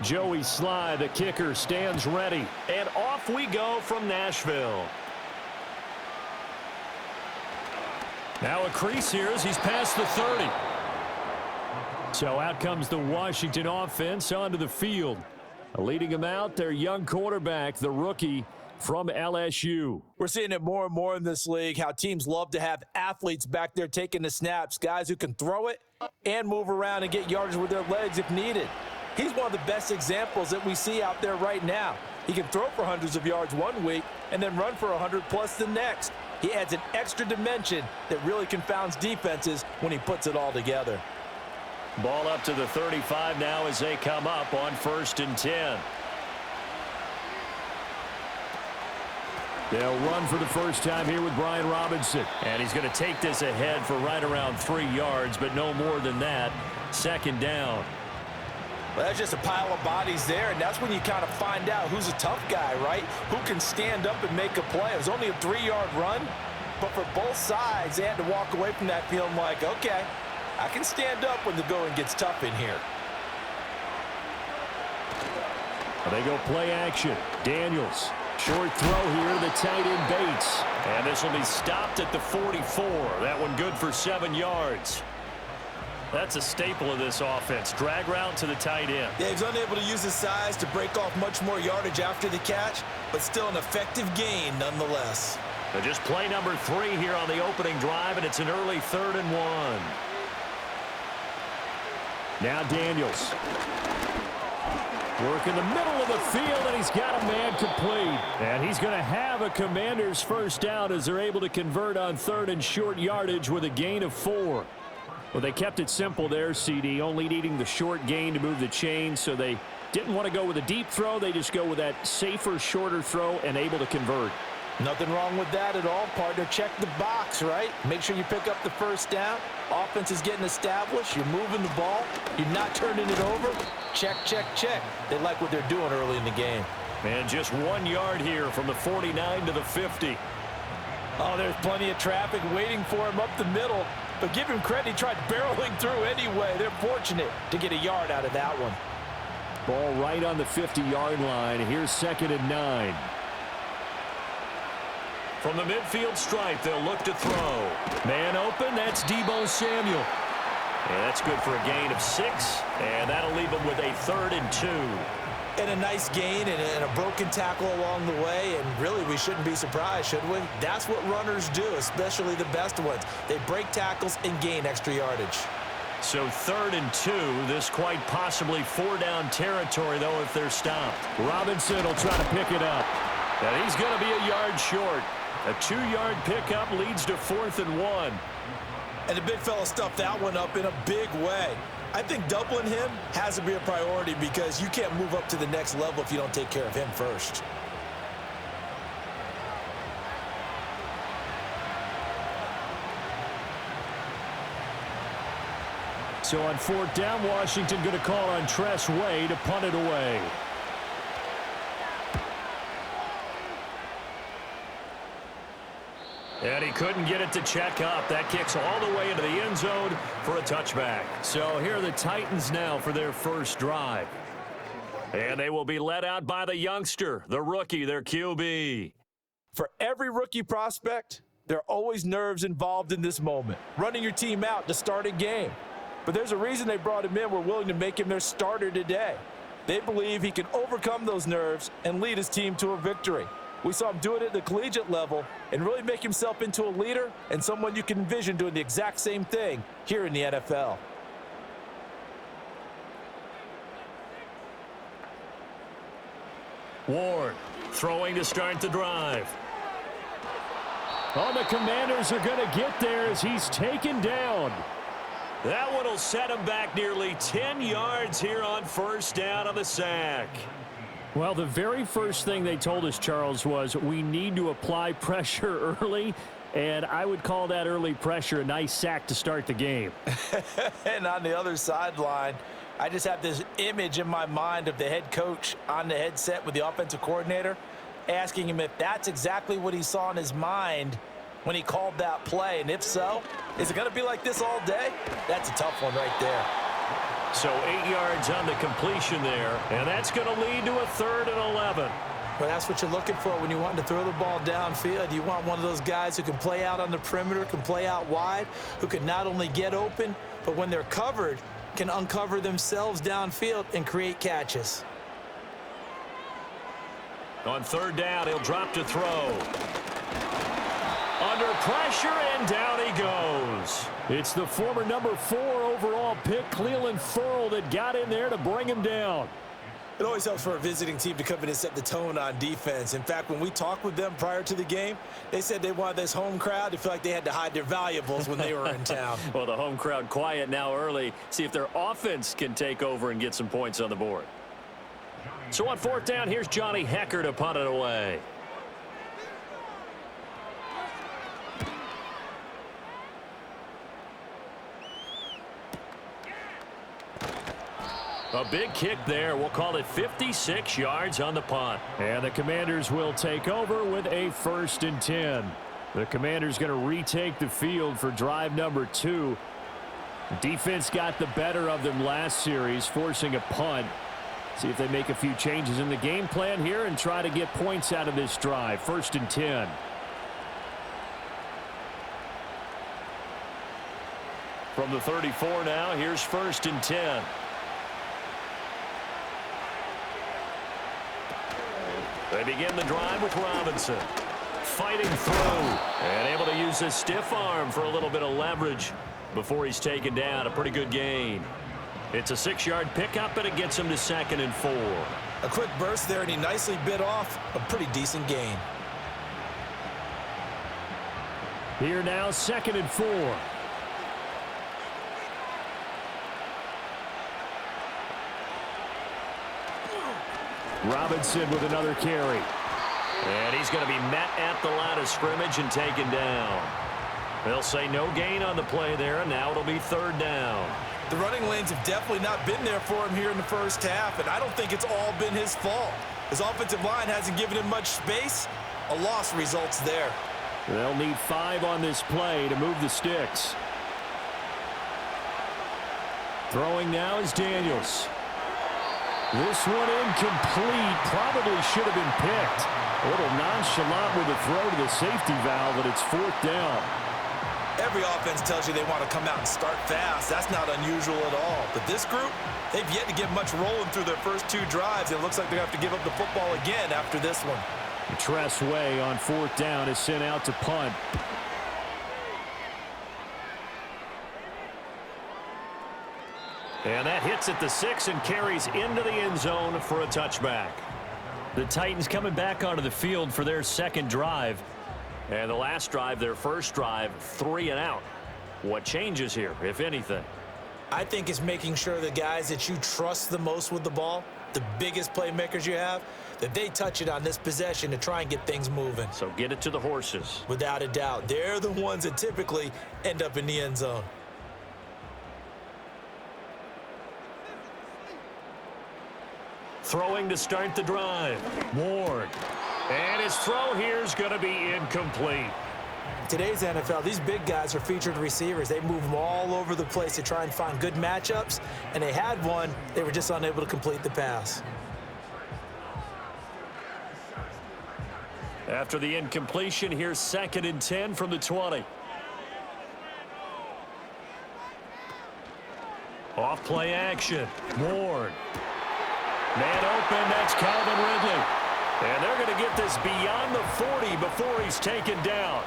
Joey Sly, the kicker, stands ready. And off we go from Nashville. Now a crease here as he's past the 30. So out comes the Washington offense onto the field. Leading them out, their young quarterback, the rookie from LSU. We're seeing it more and more in this league, how teams love to have athletes back there taking the snaps, guys who can throw it and move around and get yardage with their legs if needed. He's one of the best examples that we see out there right now. He can throw for hundreds of yards one week and then run for 100+ the next. He adds an extra dimension that really confounds defenses when he puts it all together. Ball up to the 35 now as they come up on 1st and 10. They'll run for the first time here with Brian Robinson. And he's going to take this ahead for right around 3 yards, but no more than that. 2nd down. Well, that's just a pile of bodies there, and that's when you kind of find out who's a tough guy, right? Who can stand up and make a play. It was only a 3-yard run, but for both sides, they had to walk away from that feeling like, okay, I can stand up when the going gets tough in here. They go play action. Daniels. Short throw here to the tight end Bates. And this will be stopped at the 44. That one good for 7 yards. That's a staple of this offense. Drag route to the tight end. Yeah, he's unable to use his size to break off much more yardage after the catch, but still an effective gain nonetheless. So just play number 3 here on the opening drive, and it's an early 3rd and 1. Now Daniels. Work in the middle of the field, and he's got a man complete. And he's going to have a Commander's first down as they're able to convert on 3rd and short yardage with a gain of 4. Well, they kept it simple there, CD, only needing the short gain to move the chain, so they didn't want to go with a deep throw. They just go with that safer, shorter throw and able to convert. Nothing wrong with that at all, partner. Check the box, right? Make sure you pick up the first down. Offense is getting established. You're moving the ball. You're not turning it over. Check, check, check. They like what they're doing early in the game. And just 1 yard here from the 49 to the 50. Oh, there's plenty of traffic waiting for him up the middle. But give him credit, he tried barreling through anyway. They're fortunate to get a yard out of that one. Ball right on the 50-yard line. Here's 2nd and 9. From the midfield stripe, they'll look to throw. Man open, that's Deebo Samuel. And that's good for a gain of 6. And that'll leave him with a 3rd and 2. And a nice gain and a broken tackle along the way. And really, we shouldn't be surprised, should we? That's what runners do, especially the best ones. They break tackles and gain extra yardage. So 3rd and 2. This quite possibly 4-down territory, though, if they're stopped. Robinson will try to pick it up. And he's going to be a yard short. A 2-yard pickup leads to 4th and 1. And the big fella stuffed that one up in a big way. I think doubling him has to be a priority because you can't move up to the next level if you don't take care of him first. So on 4th down, Washington going to call on Tress Way to punt it away. And he couldn't get it to check up. That kicks all the way into the end zone for a touchback. So here are the Titans now for their first drive. And they will be led out by the youngster, the rookie, their QB. For every rookie prospect, there are always nerves involved in this moment. Running your team out to start a game. But there's a reason they brought him in. We're willing to make him their starter today. They believe he can overcome those nerves and lead his team to a victory. We saw him do it at the collegiate level and really make himself into a leader and someone you can envision doing the exact same thing here in the NFL. Ward throwing to start the drive. Oh, the Commanders are going to get there as he's taken down. That one will set him back nearly 10 yards here on 1st down on the sack. Well, the very first thing they told us, Charles, was we need to apply pressure early, and I would call that early pressure a nice sack to start the game. And on the other sideline, I just have this image in my mind of the head coach on the headset with the offensive coordinator asking him if that's exactly what he saw in his mind when he called that play. And if so, is it going to be like this all day? That's a tough one right there. So 8 yards on the completion there, and that's going to lead to a 3rd and 11. Well, that's what you're looking for when you want to throw the ball downfield. You want one of those guys who can play out on the perimeter, can play out wide, who can not only get open, but when they're covered, can uncover themselves downfield and create catches. On 3rd down, he'll drop to throw. Under pressure, and down he goes. It's the former number 4 overall pick, Cleveland Ferrell, that got in there to bring him down. It always helps for a visiting team to come in and set the tone on defense. In fact, when we talked with them prior to the game, they said they wanted this home crowd to feel like they had to hide their valuables when they were in town. Well, the home crowd quiet now early. See if their offense can take over and get some points on the board. So on 4th down, here's Johnny Hecker to punt it away. A big kick there. We'll call it 56 yards on the punt. And the Commanders will take over with a 1st and 10. The Commanders going to retake the field for drive number 2. The defense got the better of them last series, forcing a punt. See if they make a few changes in the game plan here and try to get points out of this drive. 1st and 10. From the 34 now, here's 1st and 10. They begin the drive with Robinson. Fighting through. And able to use his stiff arm for a little bit of leverage before he's taken down. A pretty good gain. It's a 6-yard pickup, and it gets him to 2nd and 4. A quick burst there, and he nicely bit off a pretty decent gain. Here now, 2nd and 4. Robinson with another carry. And he's going to be met at the line of scrimmage and taken down. They'll say no gain on the play there, and now it'll be 3rd down. The running lanes have definitely not been there for him here in the first half, and I don't think it's all been his fault. His offensive line hasn't given him much space. A loss results there. They'll need 5 on this play to move the sticks. Throwing now is Daniels. This one incomplete. Probably should have been picked. A little nonchalant with the throw to the safety valve, but it's 4th down. Every offense tells you they want to come out and start fast. That's not unusual at all. But this group, they've yet to get much rolling through their first 2 drives. It looks like they have to give up the football again after this one. Tress Way on 4th down is sent out to punt. And that hits at the 6 and carries into the end zone for a touchback. The Titans coming back onto the field for their 2nd drive. And the last drive, their first drive, 3 and out. What changes here, if anything? I think it's making sure the guys that you trust the most with the ball, the biggest playmakers you have, that they touch it on this possession to try and get things moving. So get it to the horses. Without a doubt. They're the ones that typically end up in the end zone. Throwing to start the drive. Ward. And his throw here is going to be incomplete. Today's NFL, these big guys are featured receivers. They move them all over the place to try and find good matchups, and they had one. They were just unable to complete the pass. After the incompletion, here's 2nd and 10 from the 20. Off play action. Ward. Man open, that's Calvin Ridley. And they're going to get this beyond the 40 before he's taken down.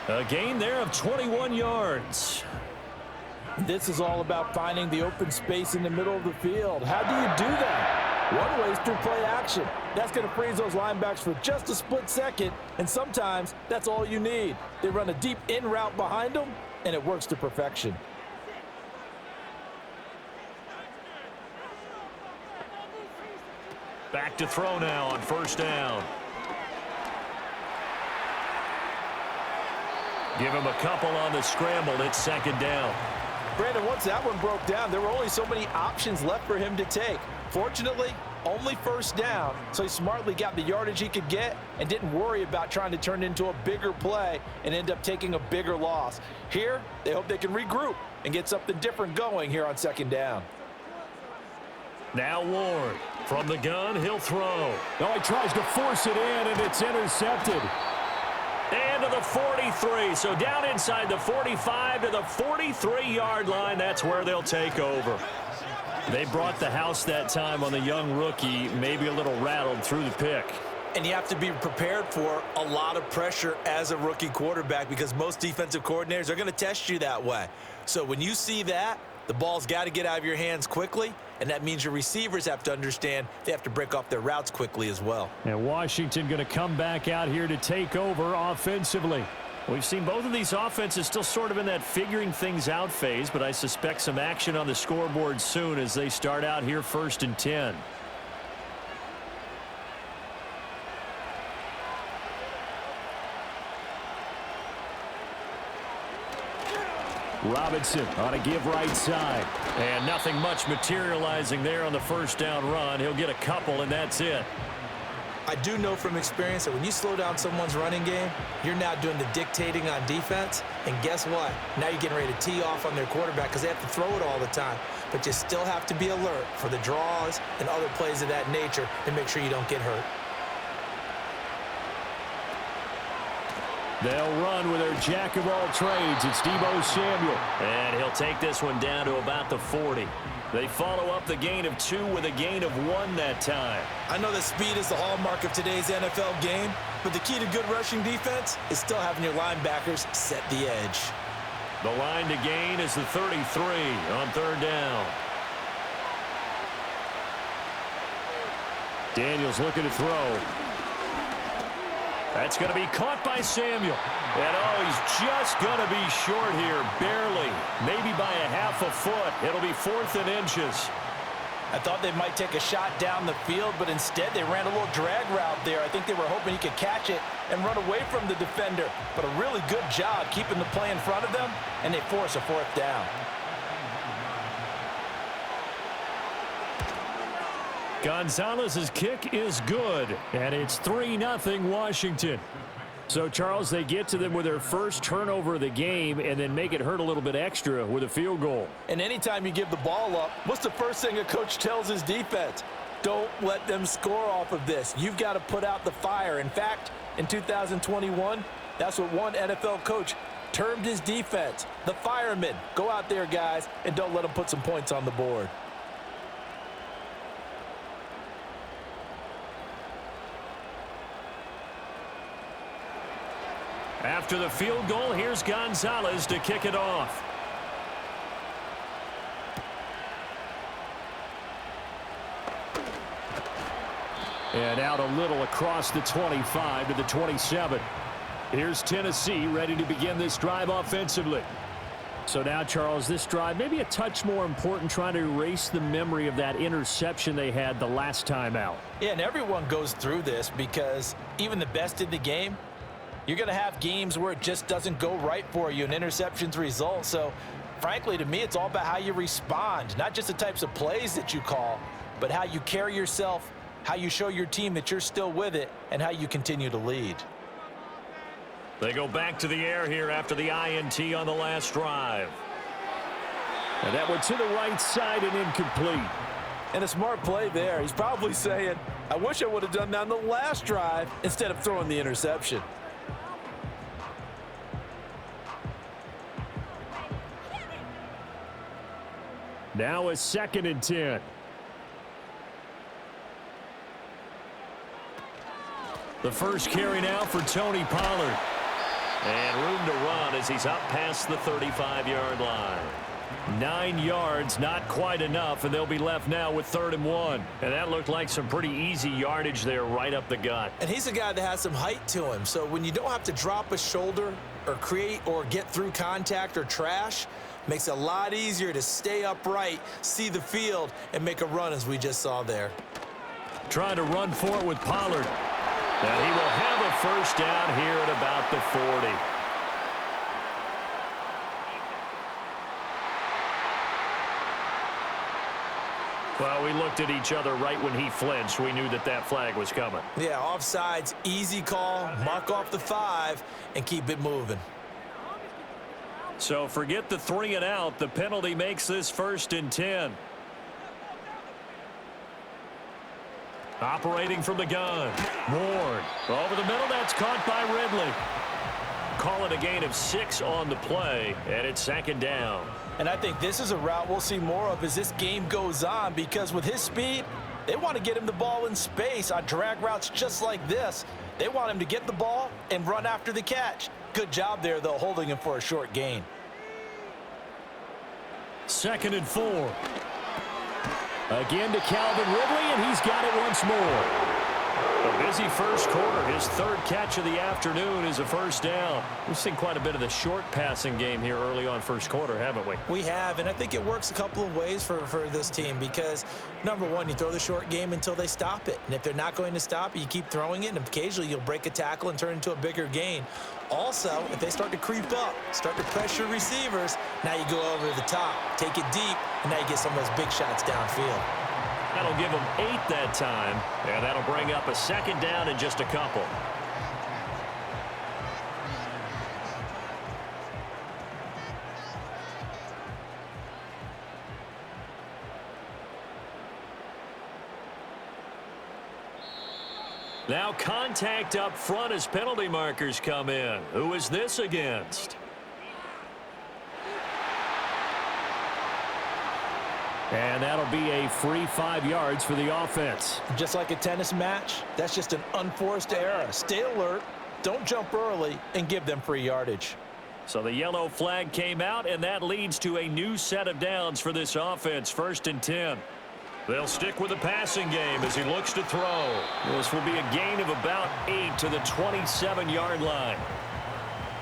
A gain there of 21 yards. This is all about finding the open space in the middle of the field. How do you do that? One way is through play action. That's going to freeze those linebackers for just a split second, and sometimes that's all you need. They run a deep in route behind them, and it works to perfection. Back to throw now on 1st down. Give him a couple on the scramble. It's 2nd down. Brandon, once that one broke down, there were only so many options left for him to take. Fortunately, only 1st down, so he smartly got the yardage he could get and didn't worry about trying to turn it into a bigger play and end up taking a bigger loss. Here, they hope they can regroup and get something different going here on 2nd down. Now Ward. From the gun, he'll throw. No, he tries to force it in, and it's intercepted. And to the 43. So down inside the 45 to the 43-yard line. That's where they'll take over. They brought the house that time on the young rookie, maybe a little rattled through the pick. And you have to be prepared for a lot of pressure as a rookie quarterback because most defensive coordinators are going to test you that way. So when you see that, the ball's got to get out of your hands quickly, and that means your receivers have to understand they have to break off their routes quickly as well. And Washington going to come back out here to take over offensively. We've seen both of these offenses still sort of in that figuring things out phase, but I suspect some action on the scoreboard soon as they start out here 1st and 10. Robinson on a give right side. And nothing much materializing there on the first down run. He'll get a couple, and that's it. I do know from experience that when you slow down someone's running game, you're now doing the dictating on defense. And guess what? Now you're getting ready to tee off on their quarterback because they have to throw it all the time. But you still have to be alert for the draws and other plays of that nature to make sure you don't get hurt. They'll run with their jack of all trades. It's Deebo Samuel. And he'll take this one down to about the 40. They follow up the gain of 2 with a gain of 1 that time. I know that speed is the hallmark of today's NFL game, but the key to good rushing defense is still having your linebackers set the edge. The line to gain is the 33 on 3rd down. Daniels looking to throw. That's going to be caught by Samuel. And, oh, he's just going to be short here, barely. Maybe by a half a foot. It'll be 4th and inches. I thought they might take a shot down the field, but instead they ran a little drag route there. I think they were hoping he could catch it and run away from the defender. But a really good job keeping the play in front of them, and they force a 4th down. Gonzalez's kick is good, and it's 3-0 Washington. So, Charles, they get to them with their first turnover of the game and then make it hurt a little bit extra with a field goal. And anytime you give the ball up, what's the first thing a coach tells his defense? Don't let them score off of this. You've got to put out the fire. In fact, in 2021, that's what one NFL coach termed his defense, the firemen. Go out there, guys, and don't let them put some points on the board. After the field goal, here's Gonzalez to kick it off. And out a little across the 25 to the 27. Here's Tennessee ready to begin this drive offensively. So now, Charles, this drive maybe a touch more important, trying to erase the memory of that interception they had the last time out. Yeah, and everyone goes through this because even the best in the game, you're going to have games where it just doesn't go right for you, and interceptions result. So, frankly, to me, it's all about how you respond, not just the types of plays that you call, but how you carry yourself, how you show your team that you're still with it, and how you continue to lead. They go back to the air here after the INT on the last drive. And that one to the right side and incomplete. And a smart play there. He's probably saying, I wish I would have done that on the last drive instead of throwing the interception. Now a 2nd and 10. The first carry now for Tony Pollard. And room to run as he's up past the 35-yard line. 9 yards, not quite enough, and they'll be left now with 3rd and 1. And that looked like some pretty easy yardage there right up the gut. And he's a guy that has some height to him, so when you don't have to drop a shoulder or create or get through contact or trash, makes it a lot easier to stay upright, see the field, and make a run as we just saw there. Trying to run for it with Pollard. And he will have a first down here at about the 40. Well, we looked at each other right when he flinched. We knew that that flag was coming. Yeah, offsides, easy call, mark off the 5, and keep it moving. So forget the 3 and out. The penalty makes this 1st and 10. Operating from the gun. Ward. Over the middle. That's caught by Ridley. Call it a gain of 6 on the play, and it's second down. And I think this is a route we'll see more of as this game goes on, because with his speed, they want to get him the ball in space on drag routes just like this. They want him to get the ball and run after the catch. Good job there, though, holding him for a short gain. 2nd and 4. Again to Calvin Ridley, and he's got it once more. A busy first quarter. His 3rd catch of the afternoon is a first down. We've seen quite a bit of the short passing game here early on first quarter, haven't we? We have, and I think it works a couple of ways for this team because, number one, you throw the short game until they stop it. And if they're not going to stop it, you keep throwing it, and occasionally you'll break a tackle and turn into a bigger gain. Also, if they start to creep up, start to pressure receivers, now you go over the top, take it deep, and now you get some of those big shots downfield. That'll give them 8 that time, and that'll bring up a second down in just a couple. Now contact up front as penalty markers come in. Who is this against? And that'll be a free 5 yards for the offense. Just like a tennis match, that's just an unforced error. Stay alert, don't jump early, and give them free yardage. So the yellow flag came out, and that leads to a new set of downs for this offense. 1st and 10. They'll stick with the passing game as he looks to throw. This will be a gain of about 8 to the 27-yard line.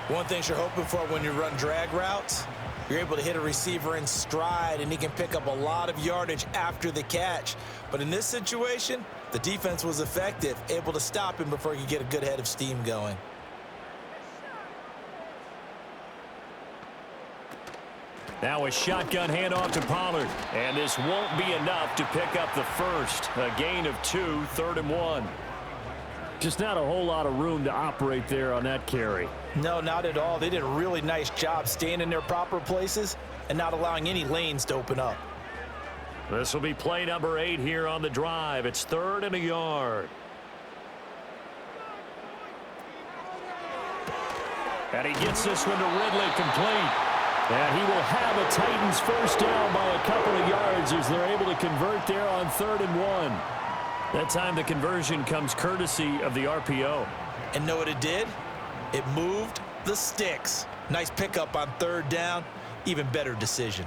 One thing you're hoping for when you run drag routes, you're able to hit a receiver in stride, and he can pick up a lot of yardage after the catch. But in this situation, the defense was effective, able to stop him before he could get a good head of steam going. Now a shotgun handoff to Pollard. And this won't be enough to pick up the first. A gain of 2, 3rd and 1. Just not a whole lot of room to operate there on that carry. No, not at all. They did a really nice job staying in their proper places and not allowing any lanes to open up. This will be play number 8 here on the drive. It's 3rd and a yard. And he gets this one to Ridley complete. And he will have a Titans first down by a couple of yards as they're able to convert there on 3rd and 1. That time the conversion comes courtesy of the RPO. And know what it did? It moved the sticks. Nice pickup on 3rd down. Even better decision.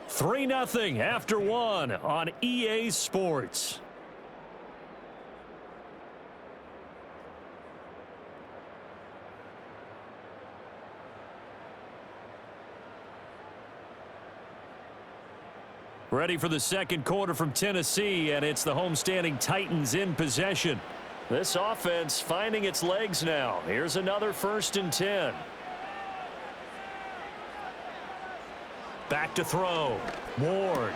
Three 3-0 after 1 on EA Sports. Ready for the second quarter from Tennessee, and it's the homestanding Titans in possession. This offense finding its legs now. Here's another 1st and 10. Back to throw. Ward.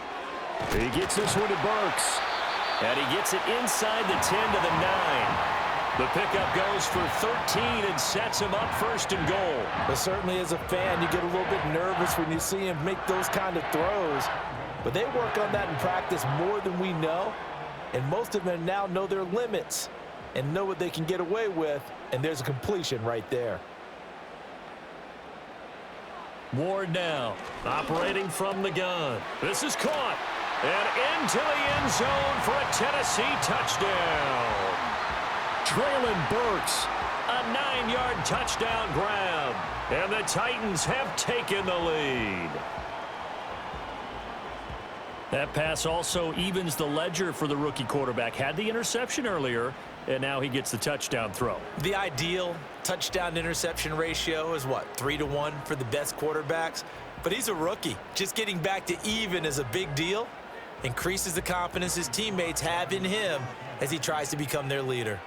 He gets this one to Burks. And he gets it inside the 10 to the 9. The pickup goes for 13 and sets him up 1st and goal. But certainly as a fan, you get a little bit nervous when you see him make those kind of throws. But they work on that in practice more than we know. And most of them now know their limits and know what they can get away with. And there's a completion right there. Ward now, operating from the gun. This is caught. And into the end zone for a Tennessee touchdown. Traylon Burks, a 9-yard touchdown grab. And the Titans have taken the lead. That pass also evens the ledger for the rookie quarterback. Had the interception earlier, and now he gets the touchdown throw. The ideal touchdown-interception ratio is what, 3-to-1 for the best quarterbacks? But he's a rookie. Just getting back to even is a big deal. Increases the confidence his teammates have in him as he tries to become their leader.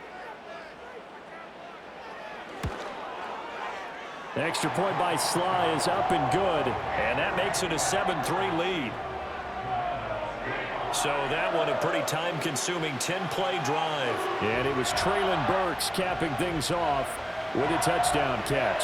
Extra point by Sly is up and good, and that makes it a 7-3 lead. So that one a pretty time-consuming 10-play drive. And it was Traylon Burks capping things off with a touchdown catch.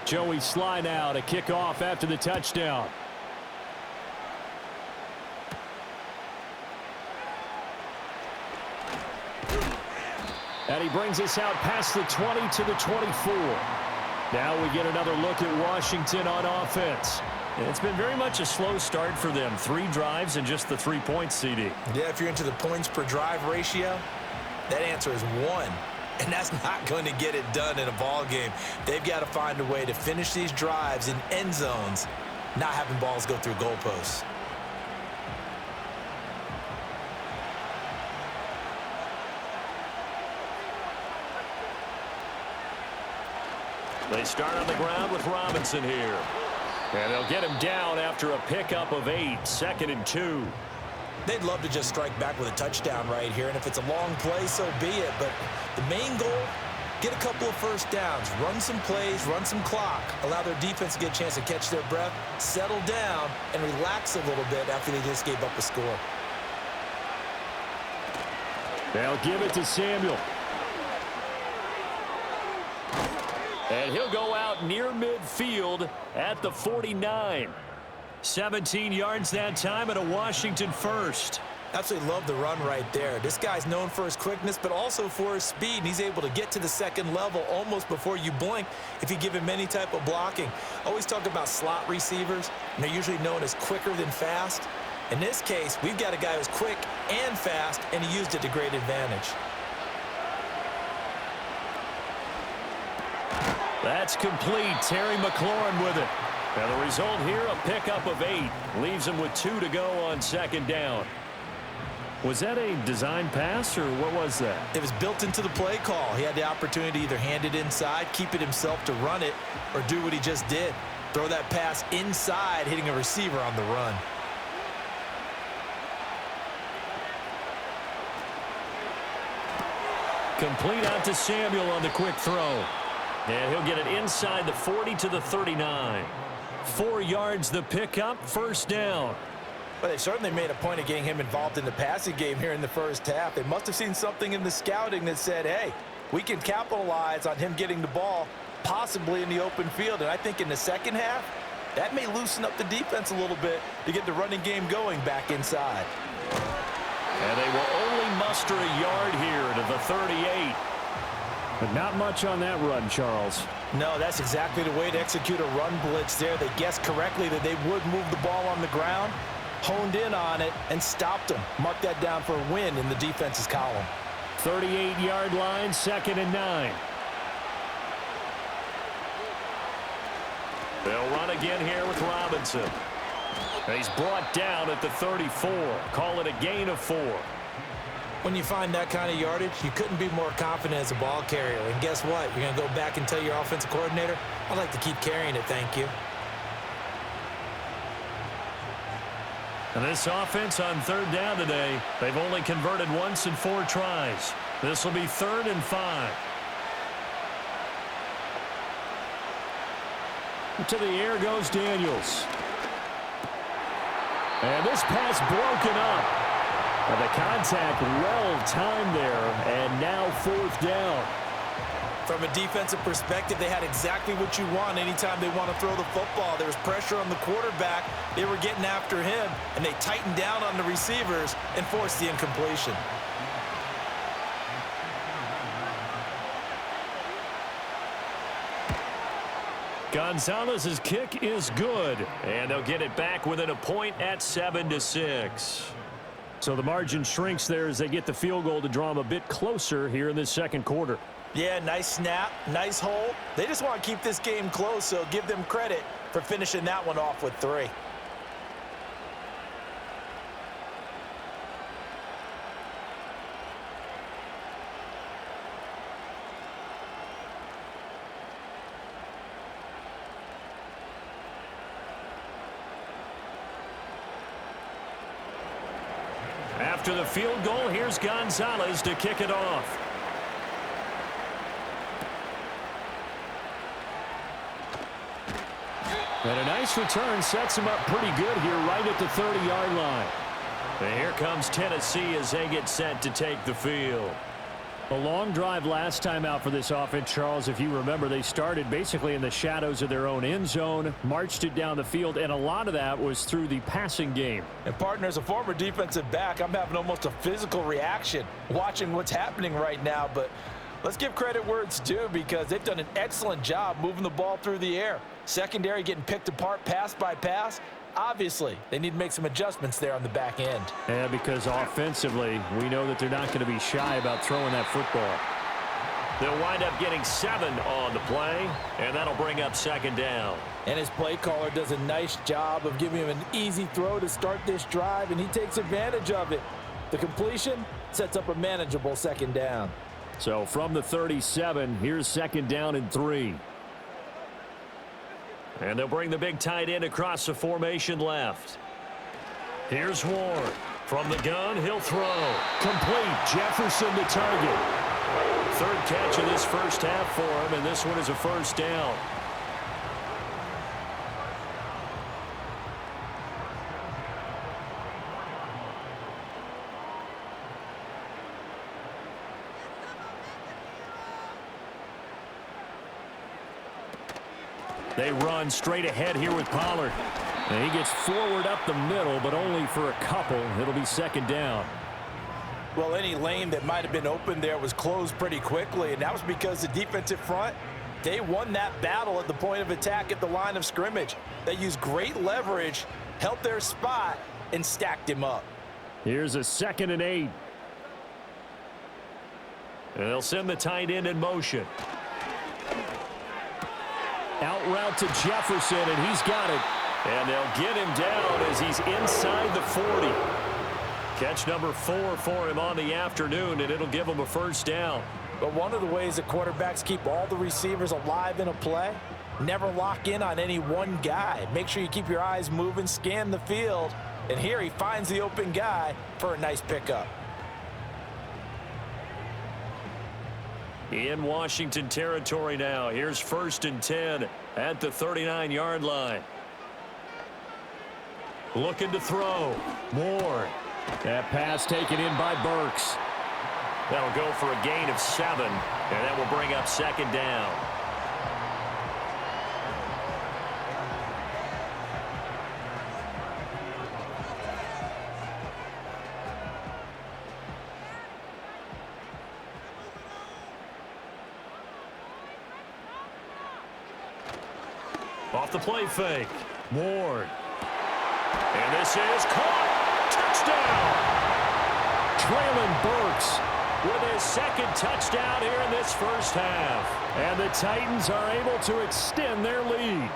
Joey Sly now to kick off after the touchdown. And he brings us out past the 20 to the 24. Now we get another look at Washington on offense. It's been very much a slow start for them. 3 drives and just the 3 points, CD. Yeah, if you're into the points per drive ratio, that answer is 1. And that's not going to get it done in a ball game. They've got to find a way to finish these drives in end zones, not having balls go through goalposts. They start on the ground with Robinson here. And they'll get him down after a pickup of 8, 2nd and 2. They'd love to just strike back with a touchdown right here, and if it's a long play, so be it. But the main goal, get a couple of first downs, run some plays, run some clock, allow their defense to get a chance to catch their breath, settle down, and relax a little bit after they just gave up a score. They'll give it to Samuel. And he'll go out near midfield at the 49. 17 yards that time and a Washington first. Absolutely love the run right there. This guy's known for his quickness, but also for his speed. And he's able to get to the second level almost before you blink if you give him any type of blocking. Always talk about slot receivers, and they're usually known as quicker than fast. In this case, we've got a guy who's quick and fast, and he used it to great advantage. That's complete. Terry McLaurin with it. Now the result here, a pickup of 8. Leaves him with 2 to go on 2nd down. Was that a design pass, or what was that? It was built into the play call. He had the opportunity to either hand it inside, keep it himself to run it, or do what he just did. Throw that pass inside, hitting a receiver on the run. Complete out to Samuel on the quick throw. And he'll get it inside the 40 to the 39. 4 yards the pickup, first down. Well, they certainly made a point of getting him involved in the passing game here in the first half. They must have seen something in the scouting that said, hey, we can capitalize on him getting the ball, possibly in the open field. And I think in the second half, that may loosen up the defense a little bit to get the running game going back inside. And they will only muster a yard here to the 38. But not much on that run, Charles. No, that's exactly the way to execute a run blitz there. They guessed correctly that they would move the ball on the ground, honed in on it, and stopped them. Mark that down for a win in the defense's column. 38-yard line, 2nd and 9. They'll run again here with Robinson. He's brought down at the 34. Call it a gain of 4. When you find that kind of yardage, you couldn't be more confident as a ball carrier. And guess what? You're going to go back and tell your offensive coordinator, I'd like to keep carrying it, thank you. And this offense on 3rd down today, they've only converted once in 4 tries. This will be 3rd and 5. To the air goes Daniels. And this pass broken up. And the contact well timed there, and now 4th down. From a defensive perspective, they had exactly what you want anytime they want to throw the football. There was pressure on the quarterback. They were getting after him, and they tightened down on the receivers and forced the incompletion. Gonzalez's kick is good, and they'll get it back within a point at 7-6. So the margin shrinks there as they get the field goal to draw them a bit closer here in this second quarter. Yeah, nice snap, nice hole. They just want to keep this game close, so give them credit for finishing that one off with 3. After the field goal, here's Gonzalez to kick it off. And a nice return sets him up pretty good here right at the 30-yard line. And here comes Tennessee as they get set to take the field. A long drive last time out for this offense, Charles. If you remember, they started basically in the shadows of their own end zone, marched it down the field, and a lot of that was through the passing game. And partner, as a former defensive back, I'm having almost a physical reaction watching what's happening right now. But let's give credit where it's due, because they've done an excellent job moving the ball through the air. Secondary getting picked apart pass by pass. Obviously, they need to make some adjustments there on the back end. Yeah, because offensively, we know that they're not going to be shy about throwing that football. They'll wind up getting 7 on the play, and that'll bring up 2nd down. And his play caller does a nice job of giving him an easy throw to start this drive, and he takes advantage of it. The completion sets up a manageable 2nd down. So from the 37, here's 2nd down and 3. And they'll bring the big tight end across the formation left. Here's Ward. From the gun, he'll throw. Complete. Jefferson the target. 3rd catch of this first half for him, and this one is a 1st down. They run straight ahead here with Pollard. And he gets forward up the middle, but only for a couple. It'll be 2nd down. Well, any lane that might have been open there was closed pretty quickly, and that was because the defensive front, they won that battle at the point of attack at the line of scrimmage. They used great leverage, held their spot, and stacked him up. Here's a 2nd and 8. And they'll send the tight end in motion. Out route to Jefferson, and he's got it. And they'll get him down as he's inside the 40. Catch number 4 for him on the afternoon, and it'll give him a 1st down. But one of the ways that quarterbacks keep all the receivers alive in a play, never lock in on any one guy. Make sure you keep your eyes moving, scan the field, and here he finds the open guy for a nice pickup. In Washington territory now. Here's 1st and 10 at the 39-yard line. Looking to throw. Ward. That pass taken in by Burks. That'll go for a gain of 7, and that will bring up 2nd down. Off the play fake. Ward. And this is caught. Touchdown. Traylon Burks With his 2nd touchdown here in this first half. And the Titans are able to extend their lead.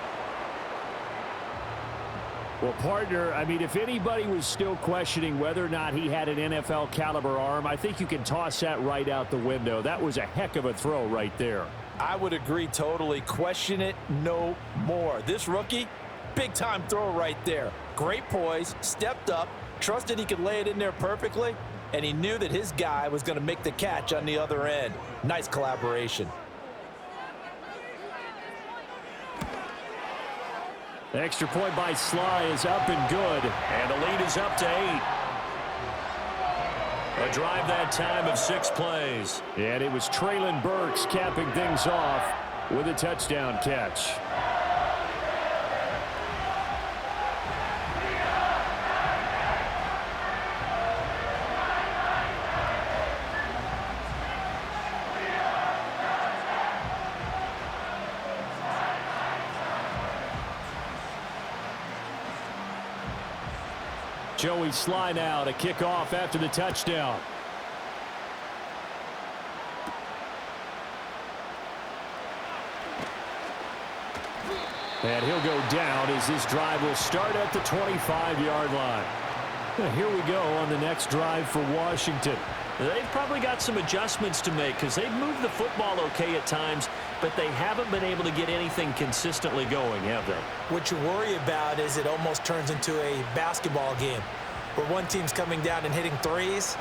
Well, partner, I mean, if anybody was still questioning whether or not he had an NFL caliber arm, I think you can toss that right out the window. That was a heck of a throw right there. I would agree totally. Question it no more. This rookie, big-time throw right there. Great poise, stepped up, trusted he could lay it in there perfectly, and he knew that his guy was going to make the catch on the other end. Nice collaboration. The extra point by Sly is up and good. And the lead is up to 8. A drive that time of 6 plays. And it was Traylon Burks capping things off with a touchdown catch. Joey Sly now to kick off after the touchdown. And he'll go down as this drive will start at the 25-yard line. And here we go on the next drive for Washington. They've probably got some adjustments to make because they've moved the football okay at times, but they haven't been able to get anything consistently going, have they? What you worry about is it almost turns into a basketball game where one team's coming down and hitting threes,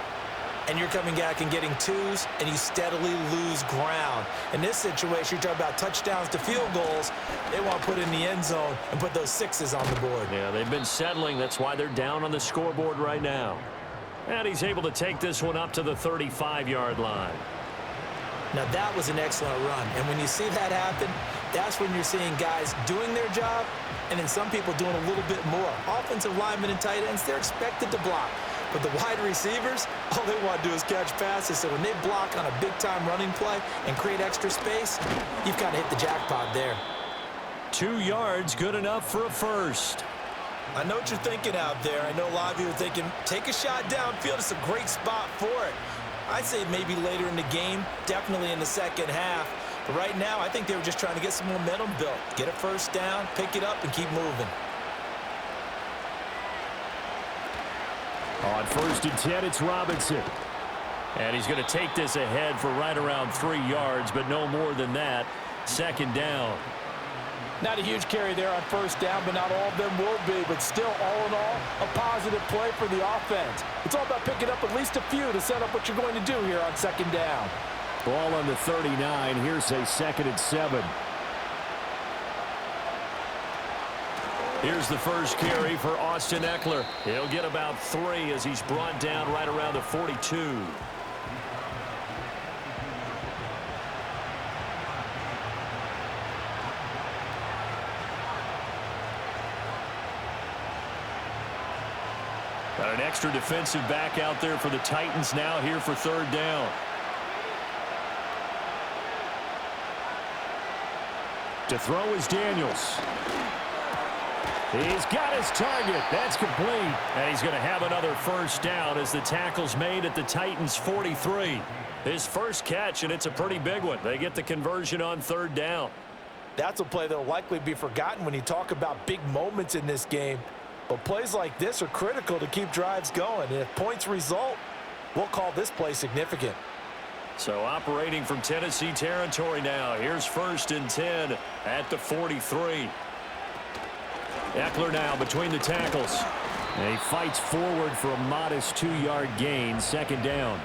and you're coming back and getting twos, and you steadily lose ground. In this situation, you're talking about touchdowns to field goals. They want to put in the end zone and put those sixes on the board. Yeah, they've been settling. That's why they're down on the scoreboard right now. And he's able to take this one up to the 35-yard line. Now, that was an excellent run. And when you see that happen, that's when you're seeing guys doing their job and then some people doing a little bit more. Offensive linemen and tight ends, they're expected to block. But the wide receivers, all they want to do is catch passes. So when they block on a big-time running play and create extra space, you've kind of hit the jackpot there. 2 yards, good enough for a first. I know what you're thinking out there. I know a lot of you are thinking, take a shot downfield. It's a great spot for it. I'd say maybe later in the game, definitely in the second half. But right now, I think they were just trying to get some momentum built. Get a first down, pick it up, and keep moving. On 1st and 10, it's Robinson. And he's going to take this ahead for right around 3 yards, but no more than that. 2nd down. Not a huge carry there on first down, but not all of them will be. But still, all in all, a positive play for the offense. It's all about picking up at least a few to set up what you're going to do here on 2nd down. Ball on the 39. Here's a 2nd and 7. Here's the first carry for Austin Ekeler. He'll get about 3 as he's brought down right around the 42. Got an extra defensive back out there for the Titans now here for 3rd down. To throw is Daniels. He's got his target. That's complete. And he's going to have another first down as the tackle's made at the Titans' 43. His first catch, and it's a pretty big one. They get the conversion on 3rd down. That's a play that will likely be forgotten when you talk about big moments in this game. But plays like this are critical to keep drives going. And if points result, we'll call this play significant. So operating from Tennessee territory now. Here's 1st and 10 at the 43. Ekeler now between the tackles. And he fights forward for a modest 2-yard gain. 2nd down.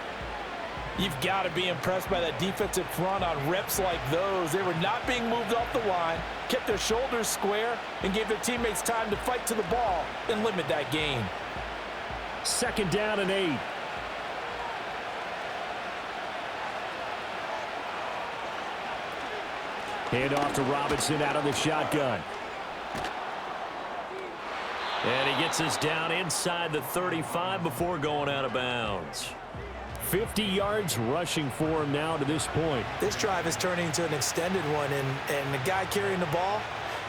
You've got to be impressed by that defensive front on reps like those. They were not being moved off the line, kept their shoulders square, and gave their teammates time to fight to the ball and limit that gain. 2nd down and 8. Hand off to Robinson out of the shotgun. And he gets us down inside the 35 before going out of bounds. 50 yards rushing for him now to this point. This drive is turning into an extended one, and the guy carrying the ball,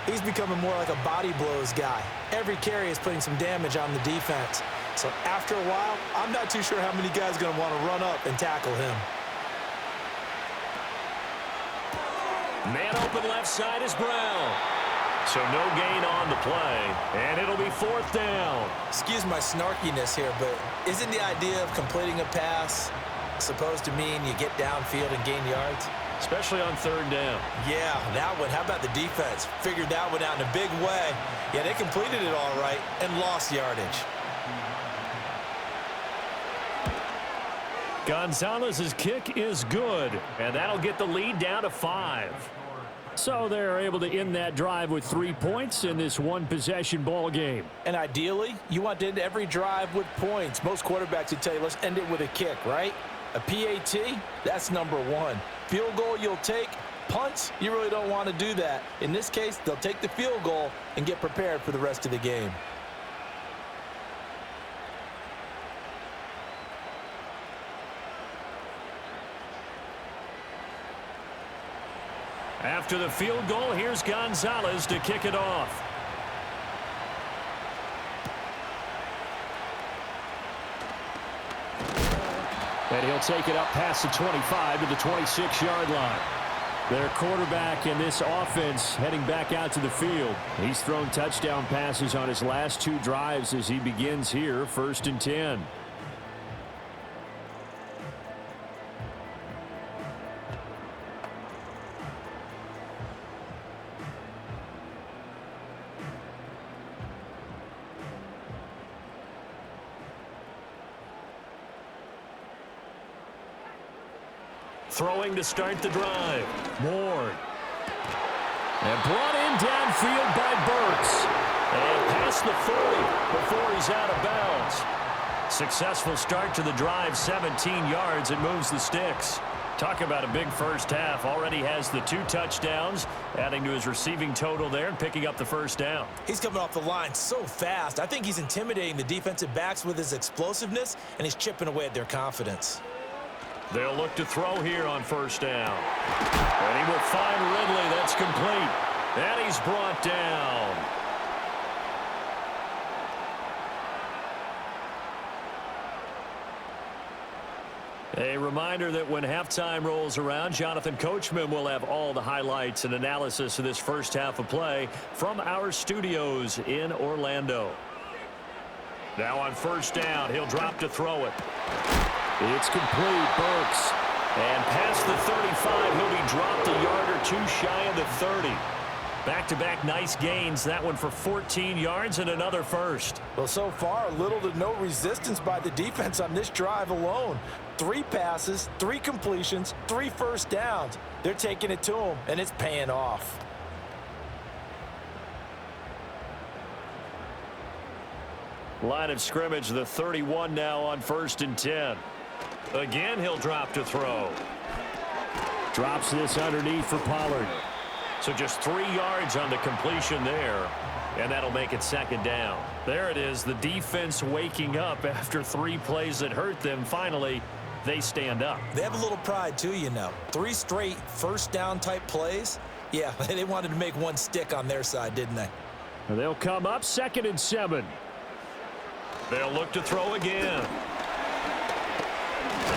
he's becoming more like a body blows guy. Every carry is putting some damage on the defense. So after a while, I'm not too sure how many guys are going to want to run up and tackle him. Man open left side is Brown. So no gain on the play, and it'll be 4th down. Excuse my snarkiness here, but isn't the idea of completing a pass supposed to mean you get downfield and gain yards? Especially on 3rd down. Yeah, that one. How about the defense? Figured that one out in a big way. Yeah, they completed it all right and lost yardage. Gonzalez's kick is good, and that'll get the lead down to 5. So they're able to end that drive with 3 points in this one-possession ball game. And ideally, you want to end every drive with points. Most quarterbacks would tell you, let's end it with a kick, right? A PAT, that's number 1. Field goal you'll take. Punts, you really don't want to do that. In this case, they'll take the field goal and get prepared for the rest of the game. After the field goal, here's Gonzalez to kick it off. And he'll take it up past the 25 to the 26-yard line. Their quarterback in this offense heading back out to the field. He's thrown touchdown passes on his last 2 drives as he begins here, 1st and 10. Throwing to start the drive. Ward. And brought in downfield by Burks. And past the 40 before he's out of bounds. Successful start to the drive, 17 yards. It moves the sticks. Talk about a big first half. Already has the 2 touchdowns, adding to his receiving total there and picking up the first down. He's coming off the line so fast. I think he's intimidating the defensive backs with his explosiveness, and he's chipping away at their confidence. They'll look to throw here on first down. And he will find Ridley. That's complete. And he's brought down. A reminder that when halftime rolls around, Jonathan Coachman will have all the highlights and analysis of this first half of play from our studios in Orlando. Now on first down, he'll drop to throw it. It's complete. Burks. And past the 35, he'll be dropped a yard or 2 shy of the 30. Back-to-back nice gains. That one for 14 yards and another first. Well, so far, little to no resistance by the defense on this drive alone. 3 passes, 3 completions, 3 first downs. They're taking it to him, and it's paying off. Line of scrimmage, the 31 now on 1st and 10. Again, he'll drop to throw. Drops this underneath for Pollard. So just 3 yards on the completion there, and that'll make it 2nd down. There it is, the defense waking up after 3 plays that hurt them. Finally, they stand up. They have a little pride, too, you know. 3 straight first down type plays. Yeah, they wanted to make one stick on their side, didn't they? They'll come up 2nd and 7. They'll look to throw again.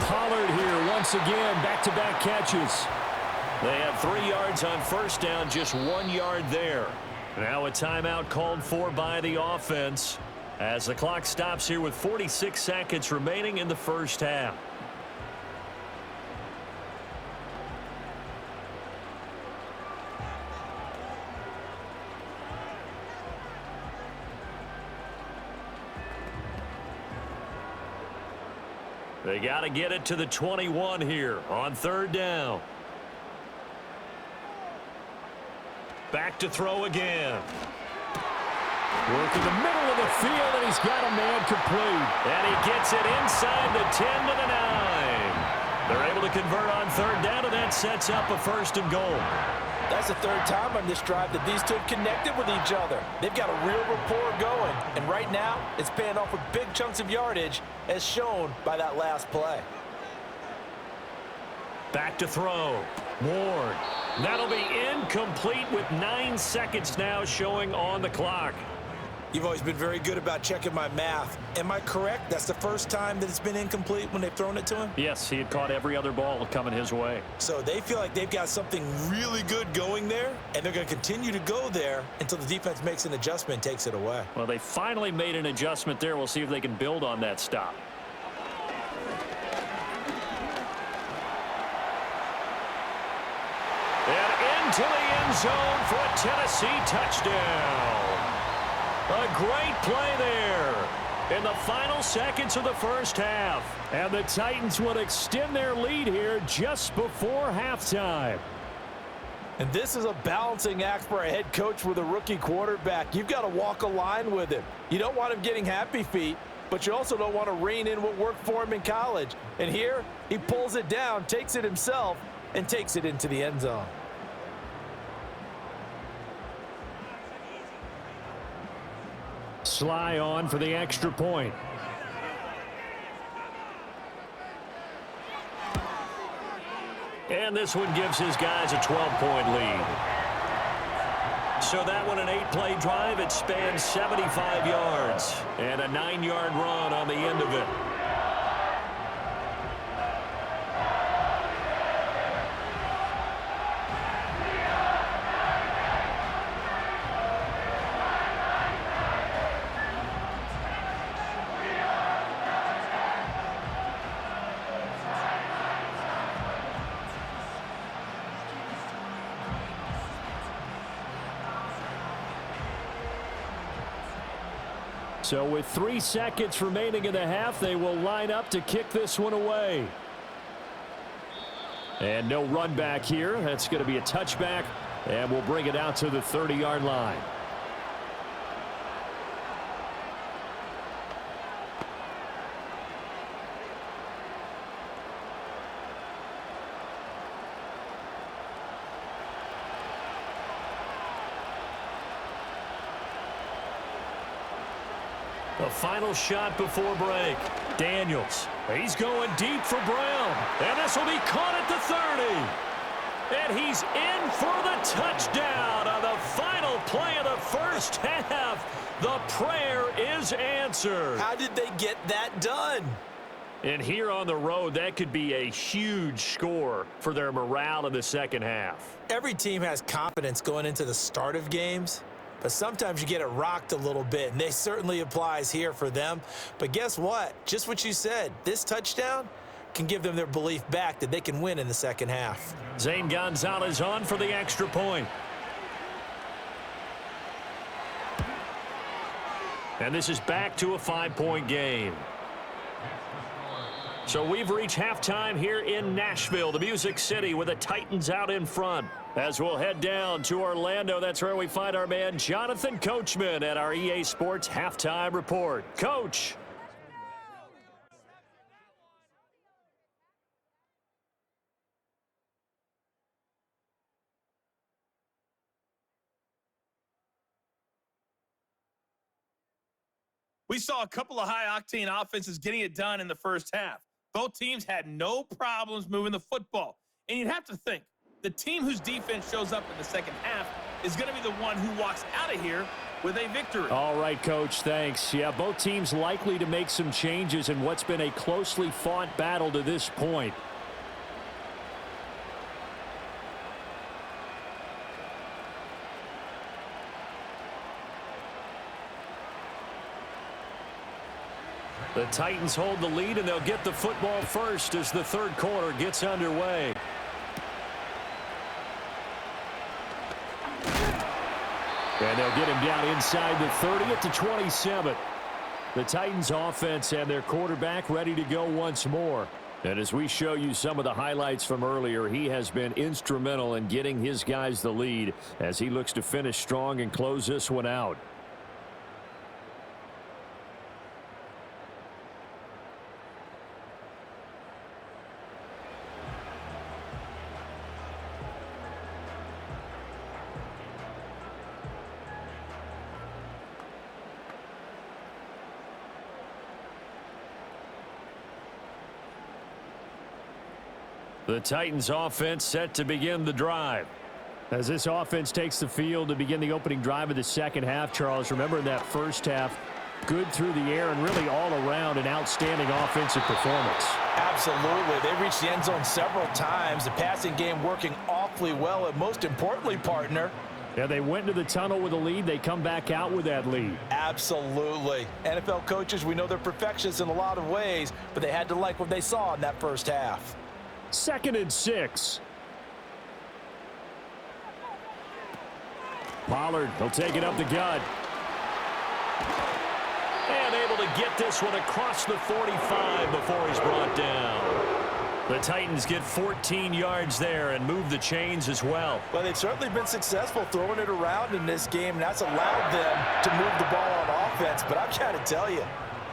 Pollard here once again, back-to-back catches. They have 3 yards on first down, just 1 yard there. Now a timeout called for by the offense as the clock stops here with 46 seconds remaining in the first half. They got to get it to the 21 here on 3rd down. Back to throw again. Work in the middle of the field, and he's got a man complete. And he gets it inside the 10 to the 9. They're able to convert on 3rd down, and that sets up a 1st and goal. That's the 3rd time on this drive that these 2 have connected with each other. They've got a real rapport going, and right now it's paying off with big chunks of yardage as shown by that last play. Back to throw. Ward. That'll be incomplete with 9 seconds now showing on the clock. You've always been very good about checking my math. Am I correct? That's the first time that it's been incomplete when they've thrown it to him? Yes, he had caught every other ball coming his way. So they feel like they've got something really good going there, and they're going to continue to go there until the defense makes an adjustment and takes it away. Well, they finally made an adjustment there. We'll see if they can build on that stop. And into the end zone for a Tennessee touchdown. A great play there in the final seconds of the first half. And the Titans will extend their lead here just before halftime. And this is a balancing act for a head coach with a rookie quarterback. You've got to walk a line with him. You don't want him getting happy feet, but you also don't want to rein in what worked for him in college. And here, he pulls it down, takes it himself, and takes it into the end zone. Sly on for the extra point. And this one gives his guys a 12-point lead. So that one, an 8-play drive. It spans 75 yards and a 9-yard run on the end of it. So with 3 seconds remaining in the half, they will line up to kick this one away. And no run back here. That's going to be a touchback, and we'll bring it out to the 30-yard line. The final shot before break. Daniels. He's going deep for Brown. And this will be caught at the 30. And he's in for the touchdown on the final play of the first half. The prayer is answered. How did they get that done? And here on the road, that could be a huge score for their morale in the second half. Every team has confidence going into the start of games, but sometimes you get it rocked a little bit, and they certainly applies here for them. But guess what? Just what you said, this touchdown can give them their belief back that they can win in the second half. Zane Gonzalez on for the extra point. And this is back to a 5-point game. So we've reached halftime here in Nashville, the Music City, with the Titans out in front. As we'll head down to Orlando, that's where we find our man Jonathan Coachman at our EA Sports Halftime Report. Coach. We saw a couple of high-octane offenses getting it done in the first half. Both teams had no problems moving the football. And you'd have to think, the team whose defense shows up in the second half is going to be the one who walks out of here with a victory. All right, Coach, thanks. Yeah, both teams likely to make some changes in what's been a closely fought battle to this point. The Titans hold the lead, and they'll get the football first as the third quarter gets underway. And they'll get him down inside the 30 at the 27. The Titans offense and their quarterback ready to go once more. And as we show you some of the highlights from earlier, he has been instrumental in getting his guys the lead as he looks to finish strong and close this one out. The Titans offense set to begin the drive. As this offense takes the field to begin the opening drive of the second half, Charles, remember in that first half, good through the air and really all around an outstanding offensive performance. Absolutely. They reached the end zone several times. The passing game working awfully well, and most importantly, partner, yeah, they went into the tunnel with a lead. They come back out with that lead. absolutely. NFL coaches, we know they're perfectionists in a lot of ways, but they had to like what they saw in that first half. 2nd and 6. Pollard, he'll take it up the gut. And able to get this one across the 45 before he's brought down. The Titans get 14 yards there and move the chains as well. Well, they've certainly been successful throwing it around in this game, and that's allowed them to move the ball on offense. But I've got to tell you,